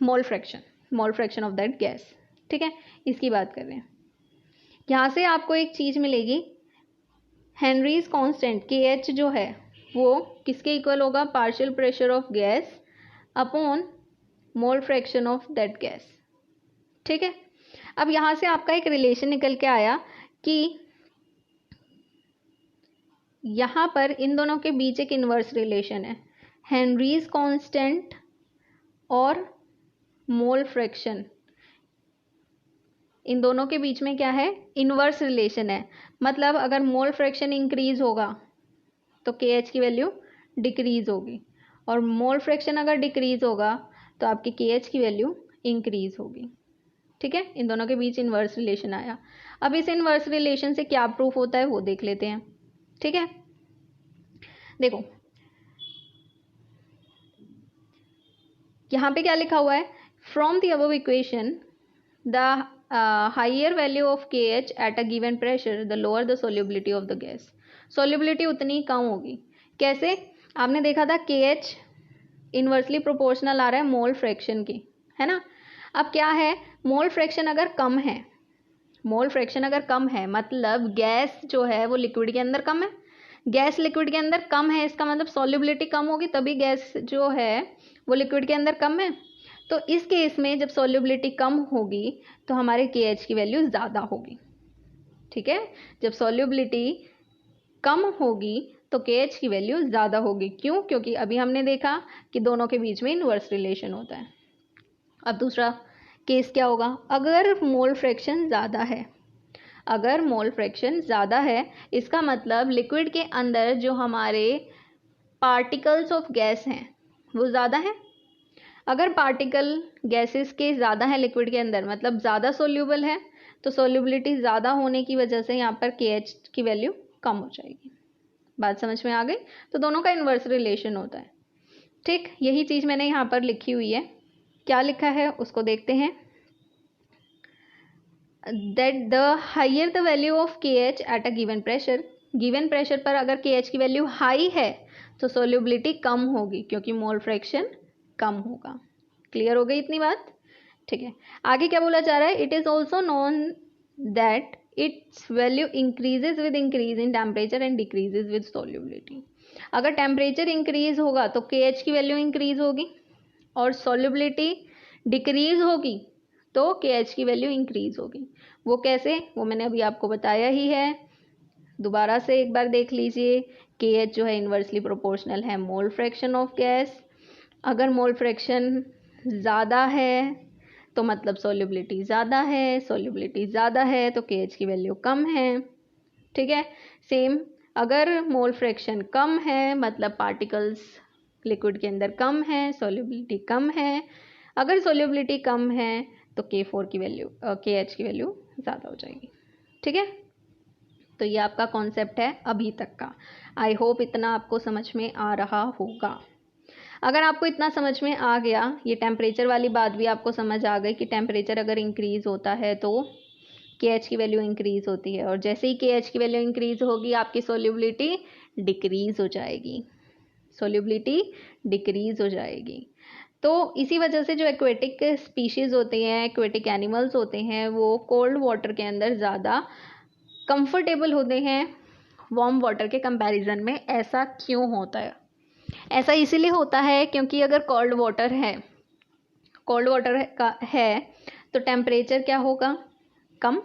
mole fraction of that gas. ठीक है, इसकी बात कर रहे हैं। यहाँ से आपको एक चीज़ मिलेगी, हेनरीज कांस्टेंट KH जो है वो किसके इक्वल होगा, partial pressure of gas upon mole fraction of that gas. ठीक है, अब यहाँ से आपका एक रिलेशन निकल के आया कि यहाँ पर इन दोनों के बीच एक इन्वर्स रिलेशन है, हेनरीज कांस्टेंट और मोल फ्रैक्शन, इन दोनों के बीच में क्या है, इन्वर्स रिलेशन है। मतलब अगर मोल फ्रैक्शन इंक्रीज होगा तो KH की वैल्यू डिक्रीज होगी, और मोल फ्रैक्शन अगर डिक्रीज होगा तो आपकी KH की वैल्यू इंक्रीज होगी। ठीक है, इन दोनों के बीच इन्वर्स रिलेशन आया। अब इस इन्वर्स रिलेशन से क्या प्रूफ होता है वो देख लेते हैं। ठीक है, देखो यहाँ पे क्या लिखा हुआ है, from the above equation the higher value of KH at a given pressure the lower the solubility of the gas. Solubility उतनी कम होगी। कैसे? आपने देखा था KH इन्वर्सली प्रोपोर्शनल आ रहा है मोल फ्रैक्शन की, है ना। अब क्या है, मोल फ्रैक्शन अगर कम है, मोल फ्रैक्शन अगर कम है मतलब गैस जो है वो लिक्विड के अंदर कम है, गैस लिक्विड के अंदर कम है, इसका मतलब सॉल्युबिलिटी कम होगी, तभी गैस जो है वो लिक्विड के अंदर कम है। तो इस केस में जब सॉल्युबिलिटी कम होगी तो हमारे KH की वैल्यू ज़्यादा होगी। ठीक है, जब सॉल्युबिलिटी कम होगी तो KH की वैल्यू ज़्यादा होगी। क्यों? क्योंकि अभी हमने देखा कि दोनों के बीच में इन्वर्स रिलेशन होता है। अब दूसरा केस क्या होगा, अगर मोल फ्रैक्शन ज़्यादा है, अगर मोल फ्रैक्शन ज़्यादा है इसका मतलब लिक्विड के अंदर जो हमारे पार्टिकल्स ऑफ गैस हैं वो ज़्यादा है। अगर पार्टिकल गैसेस के ज़्यादा है लिक्विड के अंदर मतलब ज़्यादा सोल्यूबल है, तो सोल्यूबिलिटी ज़्यादा होने की वजह से यहाँ पर KH की वैल्यू कम हो जाएगी। बात समझ में आ गई? तो दोनों का इन्वर्स रिलेशन होता है। ठीक, यही चीज़ मैंने यहाँ पर लिखी हुई है। क्या लिखा है उसको देखते हैं। That the higher the value of KH at a given pressure, given pressure पर अगर KH की वैल्यू हाई है तो सोल्यूबिलिटी कम होगी क्योंकि मोल फ्रैक्शन कम होगा। क्लियर हो गई इतनी बात? ठीक है, आगे क्या बोला जा रहा है, it is also known that it's value increases with increase in temperature and decreases with solubility. अगर टेम्परेचर इंक्रीज होगा तो KH की वैल्यू इंक्रीज होगी, और सोल्यूबिलिटी डिक्रीज होगी तो KH की वैल्यू इंक्रीज होगी। वो कैसे, वो मैंने अभी आपको बताया ही है। दोबारा से एक बार देख लीजिए, KH जो है इन्वर्सली प्रोपोर्शनल है मोल फ्रैक्शन ऑफ गैस। अगर मोल फ्रैक्शन ज़्यादा है तो मतलब सोल्यूबिलिटी ज़्यादा है, सोल्यूबिलिटी ज़्यादा है तो KH की वैल्यू कम है। ठीक है, सेम अगर मोल फ्रैक्शन कम है मतलब पार्टिकल्स लिक्विड के अंदर कम है, सोल्यूबिलिटी कम है। अगर सोल्यूबिलिटी कम है तो KH की वैल्यू ज़्यादा हो जाएगी। ठीक है, तो ये आपका कॉन्सेप्ट है अभी तक का। आई होप इतना आपको समझ में आ रहा होगा। अगर आपको इतना समझ में आ गया, ये टेम्परेचर वाली बात भी आपको समझ आ गई कि टेम्परेचर अगर इंक्रीज़ होता है तो KH की वैल्यू इंक्रीज़ होती है, और जैसे ही KH की वैल्यू इंक्रीज़ होगी आपकी सोल्यूबिलिटी डिक्रीज़ हो जाएगी, सोल्यूबिलिटी डिक्रीज़ हो जाएगी। तो इसी वजह से जो एक्वेटिक स्पीशीज़ होते हैं, एक्वेटिक एनिमल्स होते हैं, वो कोल्ड वाटर के अंदर ज़्यादा कंफर्टेबल होते हैं वार्म वाटर के कंपैरिजन में। ऐसा क्यों होता है? ऐसा इसीलिए होता है क्योंकि अगर कोल्ड वाटर है, कोल्ड वाटर का है तो टेम्परेचर क्या होगा, कम।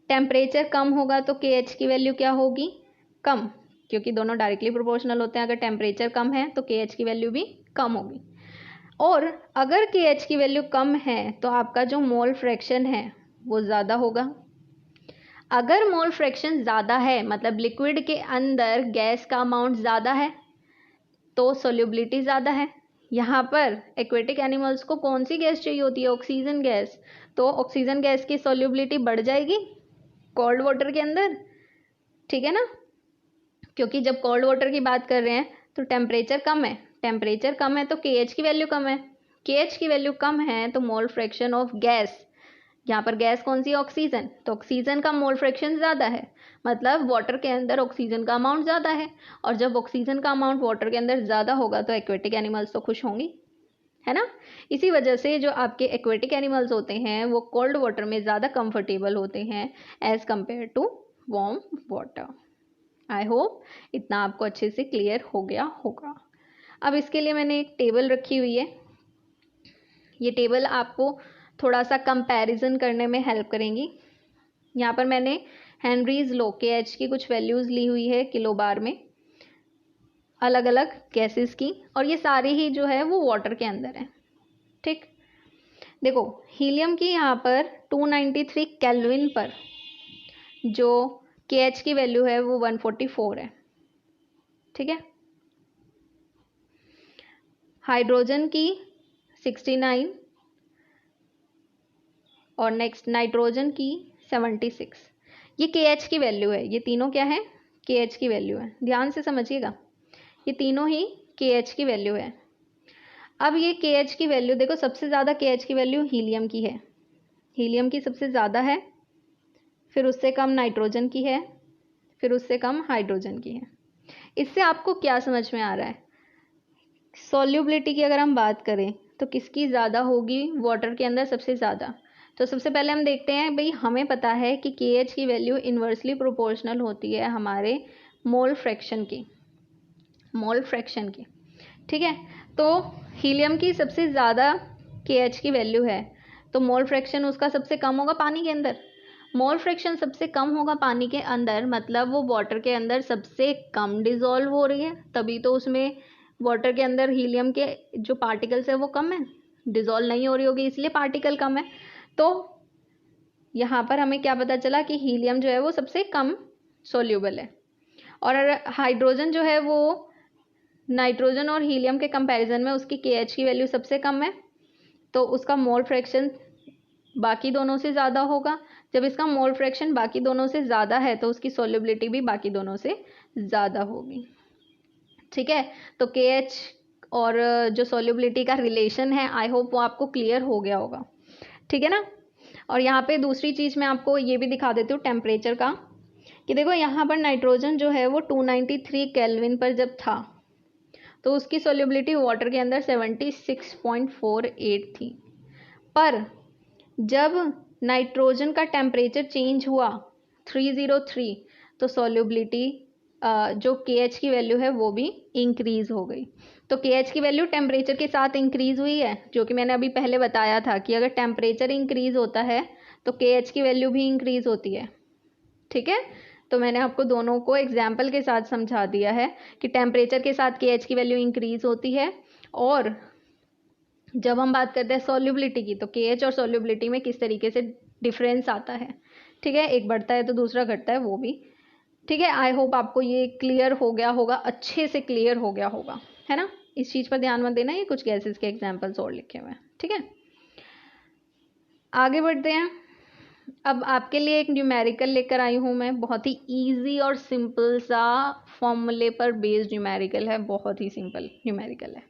टेम्परेचर कम होगा तो KH की वैल्यू क्या होगी, कम, क्योंकि दोनों डायरेक्टली प्रोपोर्शनल होते हैं। अगर टेम्परेचर कम है तो KH की वैल्यू भी कम होगी। और अगर KH की वैल्यू कम है तो आपका जो मोल फ्रैक्शन है वो ज़्यादा होगा। अगर मोल फ्रैक्शन ज़्यादा है मतलब लिक्विड के अंदर गैस का अमाउंट ज़्यादा है तो सोल्यूबिलिटी ज़्यादा है। यहाँ पर एक्वेटिक एनिमल्स को कौन सी गैस चाहिए होती है, ऑक्सीजन गैस। तो ऑक्सीजन गैस की सोल्यूबिलिटी बढ़ जाएगी कोल्ड वाटर के अंदर। ठीक है ना, क्योंकि जब कोल्ड वाटर की बात कर रहे हैं तो टेम्परेचर कम है, टेम्परेचर कम है तो KH की वैल्यू कम है, KH की वैल्यू कम है तो मोल फ्रैक्शन ऑफ गैस, यहाँ पर गैस कौन सी है, ऑक्सीजन, तो ऑक्सीजन का मोल फ्रैक्शन ज़्यादा है, मतलब वाटर के अंदर ऑक्सीजन का अमाउंट ज़्यादा है। और जब ऑक्सीजन का अमाउंट वाटर के अंदर ज़्यादा होगा तो एक्वेटिक एनिमल्स तो खुश होंगी, है ना। इसी वजह से जो आपके एक्वेटिक एनिमल्स होते हैं वो कोल्ड वाटर में ज़्यादा कंफर्टेबल होते हैं as compare to warm water. I hope इतना आपको अच्छे से क्लियर हो गया होगा। अब इसके लिए मैंने एक टेबल रखी हुई है। ये टेबल आपको थोड़ा सा कंपैरिजन करने में हेल्प करेंगी। यहाँ पर मैंने हेनरीज लॉ KH की कुछ वैल्यूज़ ली हुई है किलो बार में, अलग अलग गैसेस की, और ये सारी ही जो है वो वाटर के अंदर है। ठीक, देखो हीलियम की यहाँ पर 293 केल्विन पर जो KH की वैल्यू है वो 144 है। ठीक है, हाइड्रोजन की 69 और नेक्स्ट नाइट्रोजन की 76। ये KH की वैल्यू है, ये तीनों क्या है, KH की वैल्यू है, ध्यान से समझिएगा, ये तीनों ही KH की वैल्यू है। अब ये KH की वैल्यू देखो, सबसे ज़्यादा KH की वैल्यू हीलियम की है, हीलियम की सबसे ज़्यादा है, फिर उससे कम नाइट्रोजन की है, फिर उससे कम हाइड्रोजन की है। इससे आपको क्या समझ में आ रहा है, सॉल्युबिलिटी की अगर हम बात करें तो किसकी ज़्यादा होगी, वाटर के अंदर सबसे ज़्यादा। तो सबसे पहले हम देखते हैं भाई, हमें पता है कि KH की वैल्यू इन्वर्सली प्रोपोर्शनल होती है हमारे मोल फ्रैक्शन की, मोल फ्रैक्शन की, ठीक है। तो हीलियम की सबसे ज़्यादा KH की वैल्यू है, तो मोल फ्रैक्शन उसका सबसे कम होगा पानी के अंदर। मोल फ्रैक्शन सबसे कम होगा पानी के अंदर, मतलब वो वाटर के अंदर सबसे कम डिजोल्व हो रही है, तभी तो उसमें वाटर के अंदर हीलियम के जो पार्टिकल्स है वो कम है, डिजोल्व नहीं हो रही होगी इसलिए पार्टिकल कम है। तो यहाँ पर हमें क्या पता चला कि हीलियम जो है वो सबसे कम सोल्यूबल है, और हाइड्रोजन जो है वो नाइट्रोजन और हीलियम के कंपैरिजन में उसकी KH की वैल्यू सबसे कम है, तो उसका मोल फ्रैक्शन बाकी दोनों से ज़्यादा होगा। जब इसका मोल फ्रैक्शन बाकी दोनों से ज़्यादा है तो उसकी सोल्युबिलिटी भी बाकी दोनों से ज़्यादा होगी, ठीक है। तो KH और जो सोल्युबिलिटी का रिलेशन है, आई होप वो आपको क्लियर हो गया होगा, ठीक है ना। और यहाँ पे दूसरी चीज़ मैं आपको ये भी दिखा देती हूँ टेम्परेचर का, कि देखो यहाँ पर नाइट्रोजन जो है वो 293 केल्विन पर जब था तो उसकी सोल्युबिलिटी वाटर के अंदर 76.48 थी, पर जब नाइट्रोजन का टेम्परेचर चेंज हुआ 303 तो सोल्युबिलिटी जो KH की वैल्यू है वो भी इंक्रीज हो गई। तो KH की वैल्यू टेम्परेचर के साथ इंक्रीज हुई है, जो कि मैंने अभी पहले बताया था कि अगर टेम्परेचर इंक्रीज होता है तो KH की वैल्यू भी इंक्रीज होती है, ठीक है। तो मैंने आपको दोनों को एग्जाम्पल के साथ समझा दिया है कि टेम्परेचर के साथ KH की वैल्यू इंक्रीज होती है, और जब हम बात करते हैं सॉल्युबिलिटी की तो KH और सॉल्युबिलिटी में किस तरीके से डिफरेंस आता है, ठीक है, एक बढ़ता है तो दूसरा घटता है वो भी, ठीक है। आई होप आपको ये क्लियर हो गया होगा, अच्छे से क्लियर हो गया होगा, है ना। इस चीज़ पर ध्यान मत देना, ये कुछ गैसेस के एग्जाम्पल्स और लिखे हुए हैं, ठीक है। आगे बढ़ते हैं। अब आपके लिए एक न्यूमेरिकल लेकर आई हूँ मैं, बहुत ही इजी और सिंपल सा फॉर्मूले पर बेस्ड न्यूमेरिकल है, बहुत ही सिंपल न्यूमेरिकल है,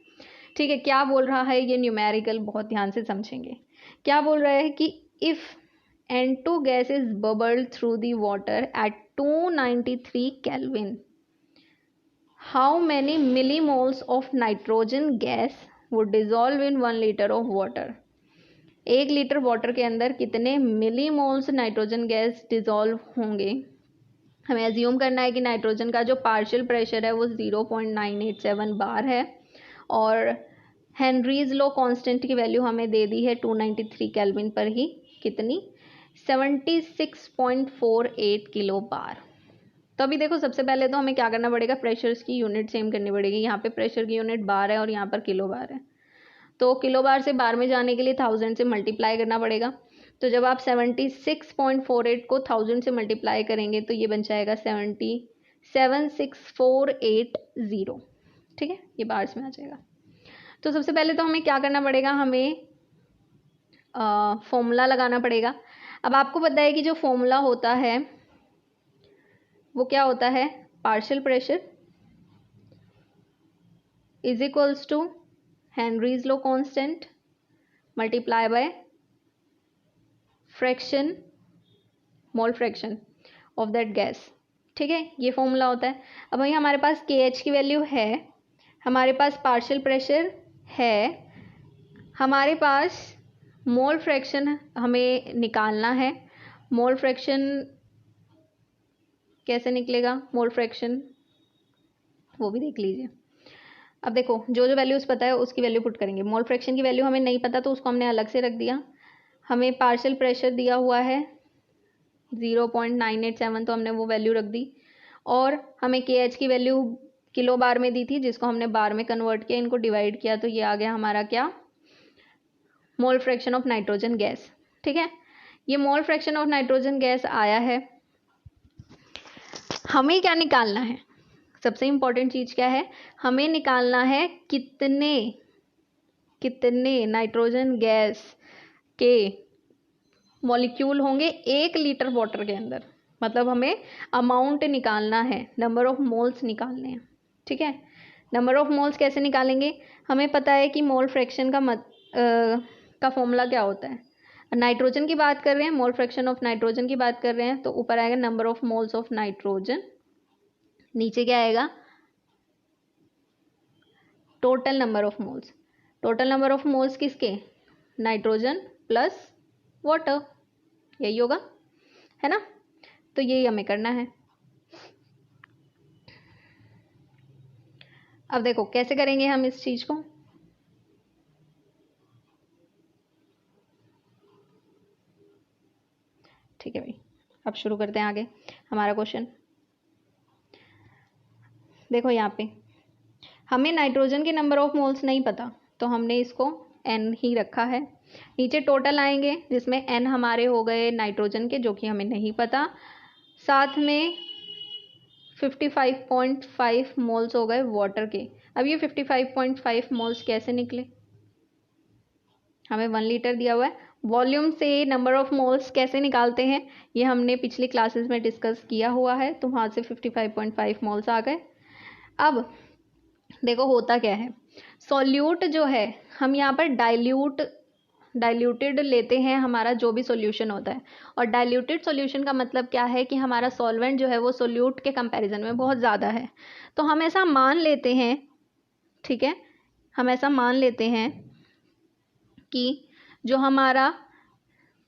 ठीक है। क्या बोल रहा है ये न्यूमेरिकल, बहुत ध्यान से समझेंगे। क्या बोल रहा है कि if N2 gas is bubbled through the water at 293 kelvin, how many millimoles of nitrogen gas would dissolve in 1 litre of water. 1 litre water के अंदर कितने मिलीमोल्स नाइट्रोजन गैस डिजॉल्व होंगे। हमें एज्यूम करना है कि नाइट्रोजन का जो पार्शियल प्रेशर है वो 0.987 बार है, और हेनरीज लॉ कांस्टेंट की वैल्यू हमें दे दी है 293 केल्विन पर ही, कितनी, 76.48 किलो बार। तो अभी देखो, सबसे पहले तो हमें क्या करना पड़ेगा, प्रेशर्स की यूनिट सेम करनी पड़ेगी। यहाँ पे प्रेशर की यूनिट बार है और यहाँ पर किलो बार है, तो किलो बार से बार में जाने के लिए 1000 से मल्टीप्लाई करना पड़ेगा। तो जब आप 76.48 को 1000 से मल्टीप्लाई करेंगे तो ये बन जाएगा 76480, ठीक है, ये बार्स में आ जाएगा। तो सबसे पहले तो हमें क्या करना पड़ेगा, हमें फॉर्मूला लगाना पड़ेगा। अब आपको पता है कि जो फॉर्मूला होता है वो क्या होता है, partial pressure is equals to Henry's law constant multiply by fraction, mole fraction of that gas, ठीक है, ये फॉर्मूला होता है। अब वही हमारे पास KH की वैल्यू है, हमारे पास पार्शियल प्रेशर है, हमारे पास मोल फ्रैक्शन हमें निकालना है। मोल फ्रैक्शन कैसे निकलेगा, मोल फ्रैक्शन वो भी देख लीजिए। अब देखो, जो जो वैल्यूज़ पता है उसकी वैल्यू पुट करेंगे। मोल फ्रैक्शन की वैल्यू हमें नहीं पता तो उसको हमने अलग से रख दिया। हमें पार्शियल प्रेशर दिया हुआ है 0.987, तो हमने वो वैल्यू रख दी, और हमें KH की वैल्यू किलो बार में दी थी जिसको हमने बार में कन्वर्ट किया, इनको डिवाइड किया, तो ये आ गया हमारा क्या, मोल फ्रैक्शन ऑफ नाइट्रोजन गैस, ठीक है। ये मोल फ्रैक्शन ऑफ नाइट्रोजन गैस आया है। हमें क्या निकालना है, सबसे इंपॉर्टेंट चीज़ क्या है, हमें निकालना है कितने कितने नाइट्रोजन गैस के मॉलिक्यूल होंगे 1 लीटर वाटर के अंदर। मतलब हमें अमाउंट निकालना है, नंबर ऑफ मोल्स निकालने हैं, ठीक है। नंबर ऑफ मोल्स कैसे निकालेंगे, हमें पता है कि मोल फ्रैक्शन का फॉर्मूला क्या होता है। नाइट्रोजन की बात कर रहे हैं, मोल फ्रैक्शन ऑफ नाइट्रोजन की बात कर रहे हैं, तो ऊपर आएगा number of moles of nitrogen, नीचे क्या आएगा, total number of moles. Total number of moles किसके, नाइट्रोजन प्लस वाटर, यही होगा, है ना। तो यही हमें करना है। अब देखो कैसे करेंगे हम इस चीज को। ठीक है भाई, अब शुरू करते हैं आगे हमारा क्वेश्चन। देखो यहाँ पे हमें नाइट्रोजन के नंबर ऑफ मोल्स नहीं पता, तो हमने इसको n ही रखा है। नीचे टोटल आएंगे जिसमें n हमारे हो गए नाइट्रोजन के, जो कि हमें नहीं पता, साथ में 55.5 मोल्स हो गए वाटर के। अब ये 55.5 मोल्स कैसे निकले, हमें 1 लीटर दिया हुआ है। वॉल्यूम से नंबर ऑफ मोल्स कैसे निकालते हैं, ये हमने पिछली क्लासेस में डिस्कस किया हुआ है, तो वहाँ से 55.5 मोल्स आ गए। अब देखो होता क्या है, सॉल्यूट जो है हम यहाँ पर डाइल्यूटेड लेते हैं, हमारा जो भी सॉल्यूशन होता है। और डाइल्यूटेड सॉल्यूशन का मतलब क्या है कि हमारा सॉल्वेंट जो है वो सोल्यूट के कंपैरिजन में बहुत ज़्यादा है। तो हम ऐसा मान लेते हैं, ठीक है, हम ऐसा मान लेते हैं कि जो हमारा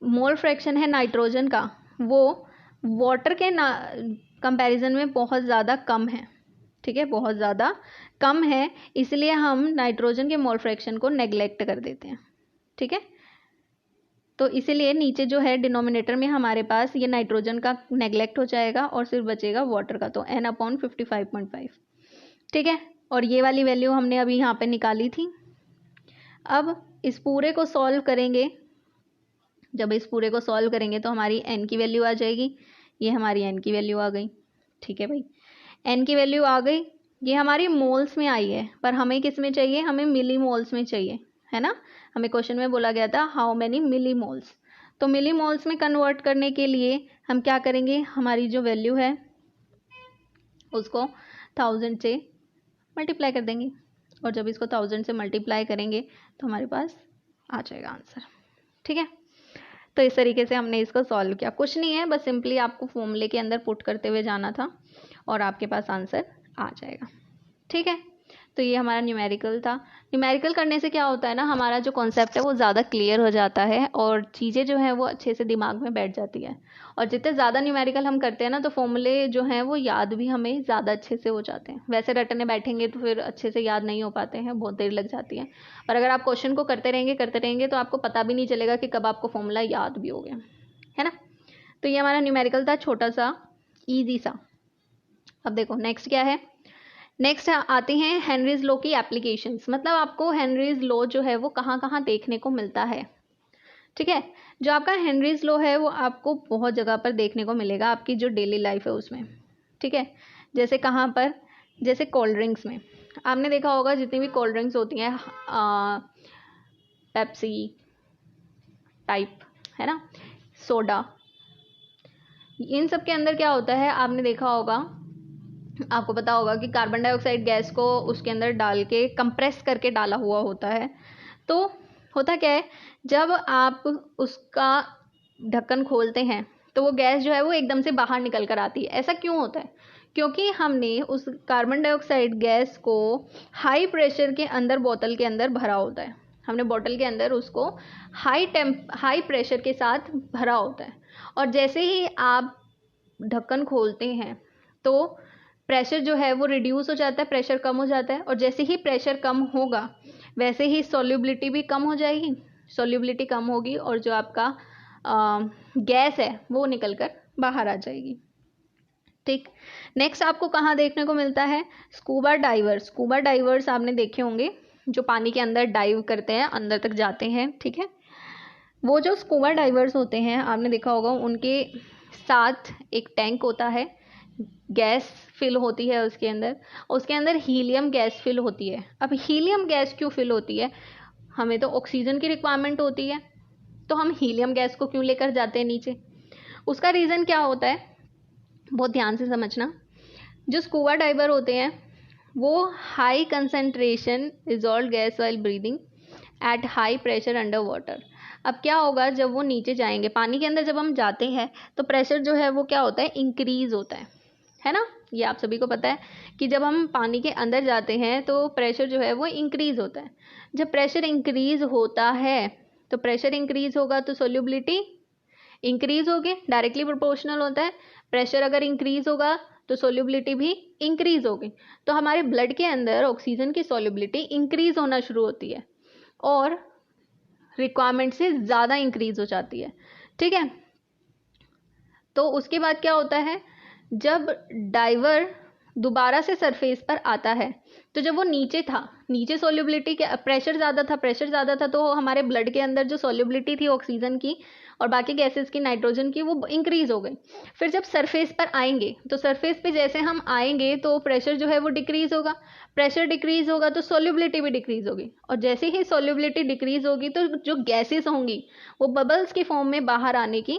मोल फ्रैक्शन है नाइट्रोजन का वो वाटर के कंपैरिजन में बहुत ज़्यादा कम है, ठीक है, बहुत ज़्यादा कम है, इसलिए हम नाइट्रोजन के मोल फ्रैक्शन को नेग्लेक्ट कर देते हैं, ठीक है। तो इसीलिए नीचे जो है डिनोमिनेटर में हमारे पास ये नाइट्रोजन का नेग्लेक्ट हो जाएगा और सिर्फ बचेगा वाटर का, तो n/55.5, ठीक है। और ये वाली वैल्यू हमने अभी यहाँ पे निकाली थी। अब इस पूरे को सॉल्व करेंगे, जब इस पूरे को सॉल्व करेंगे तो हमारी n की वैल्यू आ जाएगी, ये हमारी n की वैल्यू आ गई, ठीक है भाई, n की वैल्यू आ गई। ये हमारी मोल्स में आई है, पर हमें किस में चाहिए, हमें मिली मोल्स में चाहिए, है ना। हमें क्वेश्चन में बोला गया था हाउ मैनी मिली मोल्स, तो मिली मोल्स में कन्वर्ट करने के लिए हम क्या करेंगे, हमारी जो वैल्यू है उसको 1000 से मल्टीप्लाई कर देंगे, और जब इसको 1000 से मल्टीप्लाई करेंगे तो हमारे पास आ जाएगा आंसर, ठीक है। तो इस तरीके से हमने इसको सॉल्व किया, कुछ नहीं है, बस सिंपली आपको फॉर्मूले के अंदर पुट करते हुए जाना था और आपके पास आंसर आ जाएगा, ठीक है। तो ये हमारा न्यूमेरिकल था। न्यूमेरिकल करने से क्या होता है ना, हमारा जो कॉन्सेप्ट है वो ज़्यादा क्लियर हो जाता है और चीज़ें जो हैं वो अच्छे से दिमाग में बैठ जाती है। और जितने ज़्यादा न्यूमेरिकल हम करते हैं ना, तो फॉर्मूले जो हैं वो याद भी हमें ज़्यादा अच्छे से हो जाते हैं। वैसे रटने बैठेंगे तो फिर अच्छे से याद नहीं हो पाते हैं, बहुत देर लग जाती है। और अगर आप क्वेश्चन को करते रहेंगे तो आपको पता भी नहीं चलेगा कि कब आपको फॉर्मूला याद भी हो गया, है ना। तो ये हमारा न्यूमेरिकल था, छोटा सा ईजी सा। अब देखो नेक्स्ट क्या है, नेक्स्ट आते हैं हेनरीज लॉ की एप्लीकेशंस। मतलब आपको हेनरीज लॉ जो है वो कहाँ कहाँ देखने को मिलता है, ठीक है। जो आपका हेनरीज लॉ है वो आपको बहुत जगह पर देखने को मिलेगा, आपकी जो डेली लाइफ है उसमें, ठीक है। जैसे कहाँ पर, जैसे कोल्ड ड्रिंक्स में आपने देखा होगा, जितनी भी कोल्ड ड्रिंक्स होती हैं, पेप्सी टाइप, है ना, सोडा, इन सब के अंदर क्या होता है, आपने देखा होगा, आपको पता होगा कि कार्बन डाइऑक्साइड गैस को उसके अंदर डाल के कंप्रेस करके डाला हुआ होता है। तो होता क्या है, जब आप उसका ढक्कन खोलते हैं तो वो गैस जो है वो एकदम से बाहर निकल कर आती है। ऐसा क्यों होता है, क्योंकि हमने उस कार्बन डाइऑक्साइड गैस को हाई प्रेशर के अंदर बोतल के अंदर भरा होता है। हमने बोतल के अंदर उसको हाई प्रेशर के साथ भरा होता है, और जैसे ही आप ढक्कन खोलते हैं तो प्रेशर जो है वो रिड्यूस हो जाता है, प्रेशर कम हो जाता है, और जैसे ही प्रेशर कम होगा वैसे ही सॉल्युबिलिटी भी कम हो जाएगी, सॉल्युबिलिटी कम होगी और जो आपका गैस है वो निकल कर बाहर आ जाएगी, ठीक। नेक्स्ट आपको कहाँ देखने को मिलता है, स्कूबा डाइवर्स। स्कूबा डाइवर्स आपने देखे होंगे, जो पानी के अंदर डाइव करते हैं, अंदर तक जाते हैं, ठीक है। वो जो स्कूबा डाइवर्स होते हैं आपने देखा होगा, उनके साथ एक टैंक होता है, गैस फिल होती है उसके अंदर हीलियम गैस फिल होती है। अब हीलियम गैस क्यों फिल होती है, हमें तो ऑक्सीजन की रिक्वायरमेंट होती है, तो हम हीलियम गैस को क्यों लेकर जाते हैं नीचे? उसका रीज़न क्या होता है, बहुत ध्यान से समझना। जो स्कूबा डाइवर होते हैं वो high concentration dissolve gas while breathing at high pressure under water. अब क्या होगा, जब वो नीचे जाएंगे पानी के अंदर, जब हम जाते हैं तो प्रेशर जो है वो क्या होता है, इंक्रीज होता है ना। ये आप सभी को पता है कि जब हम पानी के अंदर जाते हैं तो प्रेशर जो है वो इंक्रीज होता है। जब प्रेशर इंक्रीज होता है तो प्रेशर इंक्रीज होगा तो सोल्यूबिलिटी इंक्रीज होगी, डायरेक्टली प्रोपोर्शनल होता है। प्रेशर अगर इंक्रीज होगा तो सोल्यूबिलिटी भी इंक्रीज होगी। तो हमारे ब्लड के अंदर ऑक्सीजन की सोल्यूबिलिटी इंक्रीज होना शुरू होती है और रिक्वायरमेंट से ज़्यादा इंक्रीज हो जाती है। ठीक है, तो उसके बाद क्या होता है, जब डाइवर दोबारा से सरफेस पर आता है तो जब वो नीचे था, नीचे सोल्यूबिलिटी के प्रेशर ज़्यादा था तो हमारे ब्लड के अंदर जो सोल्यूबिलिटी थी ऑक्सीजन की और बाकी गैसेस की, नाइट्रोजन की, वो इंक्रीज हो गई। फिर जब सरफेस पर आएंगे तो सरफेस पे जैसे हम आएंगे तो प्रेशर जो है वो डिक्रीज होगा, प्रेशर डिक्रीज होगा तो सोल्यूबिलिटी भी डिक्रीज होगी, और जैसे ही सोल्यूबिलिटी डिक्रीज होगी तो जो गैसेस होंगी वो बबल्स की फॉर्म में बाहर आने की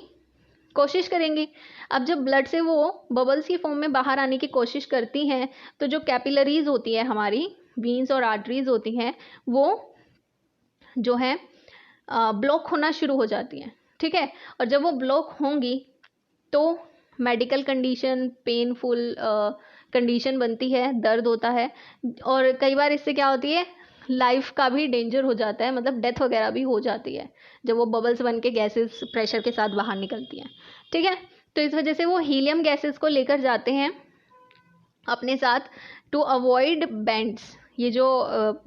कोशिश करेंगी। अब जब ब्लड से वो बबल्स की फॉर्म में बाहर आने की कोशिश करती हैं तो जो कैपिलरीज होती है, हमारी वीन्स और आर्टरीज होती हैं, वो जो है ब्लॉक होना शुरू हो जाती हैं। ठीक है, और जब वो ब्लॉक होंगी तो मेडिकल कंडीशन, पेनफुल कंडीशन बनती है, दर्द होता है, और कई बार इससे क्या होती है, लाइफ का भी डेंजर हो जाता है, मतलब डेथ वगैरह भी हो जाती है जब वो बबल्स बन के गैसेस प्रेशर के साथ बाहर निकलती हैं। ठीक है, तो इस वजह से वो हीलियम गैसेस को लेकर जाते हैं अपने साथ टू अवॉइड बेंड्स। ये जो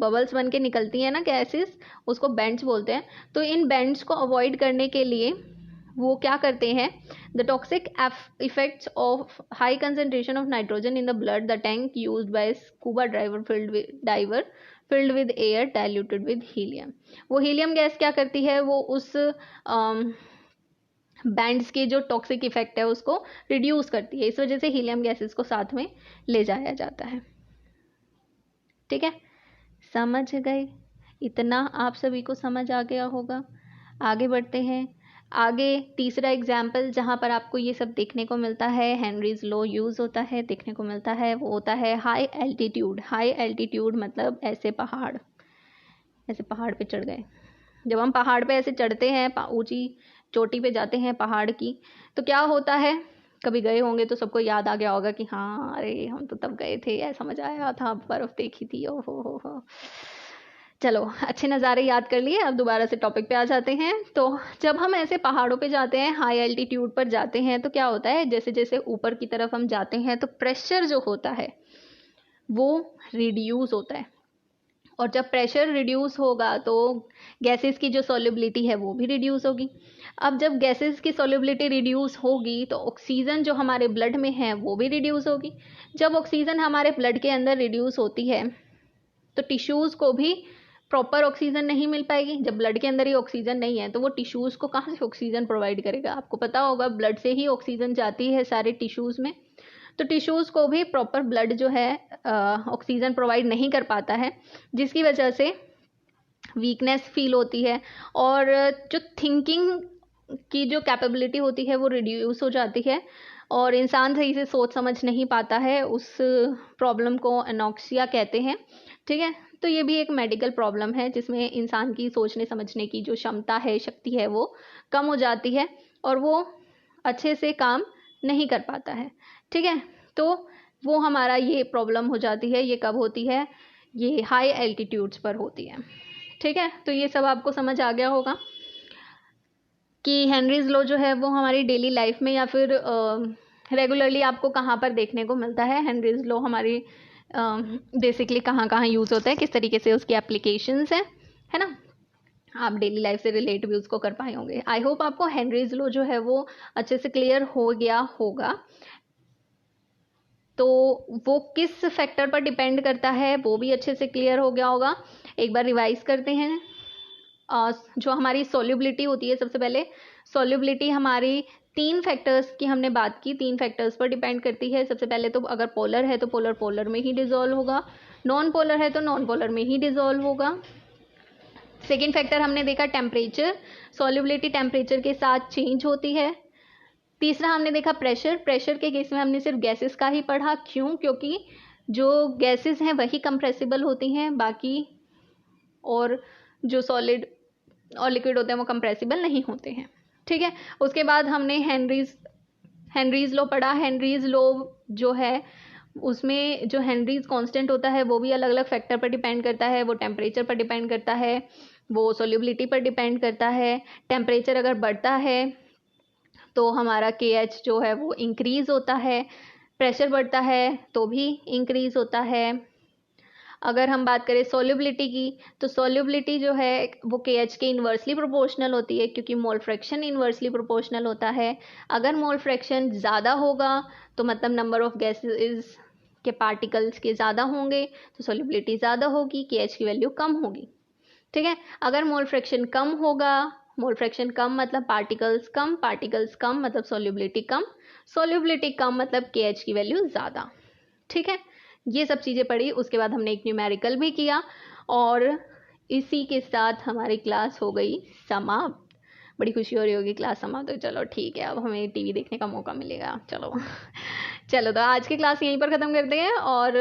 बबल्स बन के निकलती हैं ना गैसेस, उसको बेंड्स बोलते हैं। तो इन बेंड्स को अवॉइड करने के लिए वो क्या करते हैं, the toxic effects of high concentration of nitrogen in the blood, the tank used by scuba diver filled with air diluted with helium. वो हीलियम गैस क्या करती है, वो उस बैंड्स के जो टॉक्सिक इफेक्ट है उसको रिड्यूस करती है। इस वजह से हीलियम गैसेस को साथ में ले जाया जाता है। ठीक है, समझ गए? इतना आप सभी को समझ आ गया होगा। आगे बढ़ते हैं। आगे तीसरा एग्जाम्पल जहाँ पर आपको ये सब देखने को मिलता है, हेनरीज लॉ यूज़ होता है, देखने को मिलता है, वो होता है हाई एल्टीट्यूड। हाई एल्टीट्यूड मतलब ऐसे पहाड़ पे चढ़ गए। जब हम पहाड़ पे ऐसे चढ़ते हैं, ऊंची चोटी पे जाते हैं पहाड़ की, तो क्या होता है, कभी गए होंगे तो सबको याद आ गया होगा कि हाँ अरे हम तो तब गए थे, ऐसा मजा आया था, बर्फ देखी थी, ओ हो। चलो, अच्छे नज़ारे याद कर लिए, अब दोबारा से टॉपिक पे आ जाते हैं। तो जब हम ऐसे पहाड़ों पे जाते हैं, हाई एल्टीट्यूड पर जाते हैं, तो क्या होता है, जैसे जैसे ऊपर की तरफ हम जाते हैं तो प्रेशर जो होता है वो रिड्यूस होता है, और जब प्रेशर रिड्यूस होगा तो गैसेस की जो सॉल्युबिलिटी है वो भी रिड्यूस होगी। अब जब गैसेस की सॉल्युबिलिटी रिड्यूस होगी तो ऑक्सीजन जो हमारे ब्लड में है वो भी रिड्यूस होगी। जब ऑक्सीजन हमारे ब्लड के अंदर रिड्यूस होती है तो टिश्यूज़ को भी प्रॉपर ऑक्सीजन नहीं मिल पाएगी। जब ब्लड के अंदर ही ऑक्सीजन नहीं है तो वो टिश्यूज़ को कहाँ से ऑक्सीजन प्रोवाइड करेगा? आपको पता होगा ब्लड से ही ऑक्सीजन जाती है सारे टिश्यूज़ में, तो टिश्यूज़ को भी प्रॉपर ब्लड जो है ऑक्सीजन प्रोवाइड नहीं कर पाता है, जिसकी वजह से वीकनेस फील होती है, और जो थिंकिंग की जो कैपेबिलिटी होती है वो रिड्यूस हो जाती है, और इंसान सही से सोच समझ नहीं पाता है। उस प्रॉब्लम को एनॉक्सिया कहते हैं। ठीक है, तो ये भी एक मेडिकल प्रॉब्लम है जिसमें इंसान की सोचने समझने की जो क्षमता है, शक्ति है, वो कम हो जाती है और वो अच्छे से काम नहीं कर पाता है। ठीक है, तो वो हमारा ये प्रॉब्लम हो जाती है। ये कब होती है? ये हाई एल्टीट्यूड्स पर होती है। ठीक है, तो ये सब आपको समझ आ गया होगा कि हेनरीज लॉ जो है वो हमारी डेली लाइफ में या फिर रेगुलरली आपको कहाँ पर देखने को मिलता है। हेनरीज लॉ हमारी बेसिकली कहाँ कहाँ यूज़ होता है, किस तरीके से उसकी एप्लीकेशंस हैं, है ना। आप डेली लाइफ से रिलेट भी उसको कर पाए होंगे। आई होप आपको हेनरीज लॉ जो है वो अच्छे से क्लियर हो गया होगा। तो वो किस फैक्टर पर डिपेंड करता है वो भी अच्छे से क्लियर हो गया होगा। एक बार रिवाइज करते हैं। जो हमारी सोल्यूबिलिटी होती है, सबसे पहले सोल्यूबिलिटी हमारी 3 फैक्टर्स की हमने बात की, 3 फैक्टर्स पर डिपेंड करती है। सबसे पहले तो अगर पोलर है तो पोलर में ही डिजोल्व होगा, नॉन पोलर है तो नॉन पोलर में ही डिजोल्व होगा। सेकेंड फैक्टर हमने देखा टेम्परेचर, सॉल्युबिलिटी टेम्परेचर के साथ चेंज होती है। तीसरा हमने देखा प्रेशर, प्रेशर के केस में हमने सिर्फ गैसेस का ही पढ़ा। क्यों? क्योंकि जो गैसेस हैं वही कंप्रेसिबल होती हैं, बाकी और जो सॉलिड और लिक्विड होते हैं वो कंप्रेसिबल नहीं होते हैं। ठीक है, उसके बाद हमने हेनरीज लॉ पढ़ा। हेनरीज लॉ जो है उसमें जो हेनरीज कांस्टेंट होता है वो भी अलग अलग फैक्टर पर डिपेंड करता है। वो टेम्परेचर पर डिपेंड करता है, वो सॉल्युबिलिटी पर डिपेंड करता है। टेम्परेचर अगर बढ़ता है तो हमारा KH जो है वो इंक्रीज़ होता है, प्रेशर बढ़ता है तो भी इंक्रीज़ होता है। अगर हम बात करें सॉल्युबिलिटी की, तो सॉल्युबिलिटी जो है वो KH के इन्वर्सली प्रोपोर्शनल होती है, क्योंकि मोल फ्रैक्शन इन्वर्सली प्रोपोर्शनल होता है। अगर मोल फ्रैक्शन ज़्यादा होगा तो मतलब नंबर ऑफ गैसेस के पार्टिकल्स के ज़्यादा होंगे तो सॉल्युबिलिटी ज़्यादा होगी, KH की वैल्यू कम होगी। ठीक है, अगर मोल फ्रैक्शन कम होगा, मोल फ्रैक्शन कम मतलब पार्टिकल्स कम मतलब सॉल्युबिलिटी कम मतलब KH की वैल्यू ज़्यादा। ठीक है, ये सब चीज़ें पढ़ी। उसके बाद हमने एक न्यूमेरिकल भी किया और इसी के साथ हमारी क्लास हो गई समाप्त। बड़ी खुशी हो रही होगी क्लास समाप्त हो। चलो ठीक है, अब हमें टीवी देखने का मौका मिलेगा। चलो चलो तो आज की क्लास यहीं पर ख़त्म करते हैं। और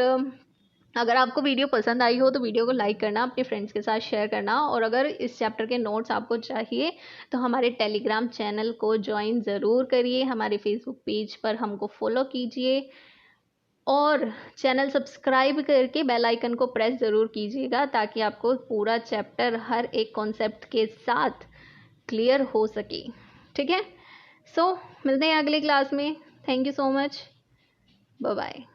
अगर आपको वीडियो पसंद आई हो तो वीडियो को लाइक करना, अपने फ्रेंड्स के साथ शेयर करना। और अगर इस चैप्टर के नोट्स आपको चाहिए तो हमारे टेलीग्राम चैनल को ज्वाइन ज़रूर करिए, हमारे फेसबुक पेज पर हमको फॉलो कीजिए और चैनल सब्सक्राइब करके बेल आइकन को प्रेस ज़रूर कीजिएगा, ताकि आपको पूरा चैप्टर हर एक कॉन्सेप्ट के साथ क्लियर हो सके। ठीक है, सो मिलते हैं अगली क्लास में। Thank you so much, bye bye.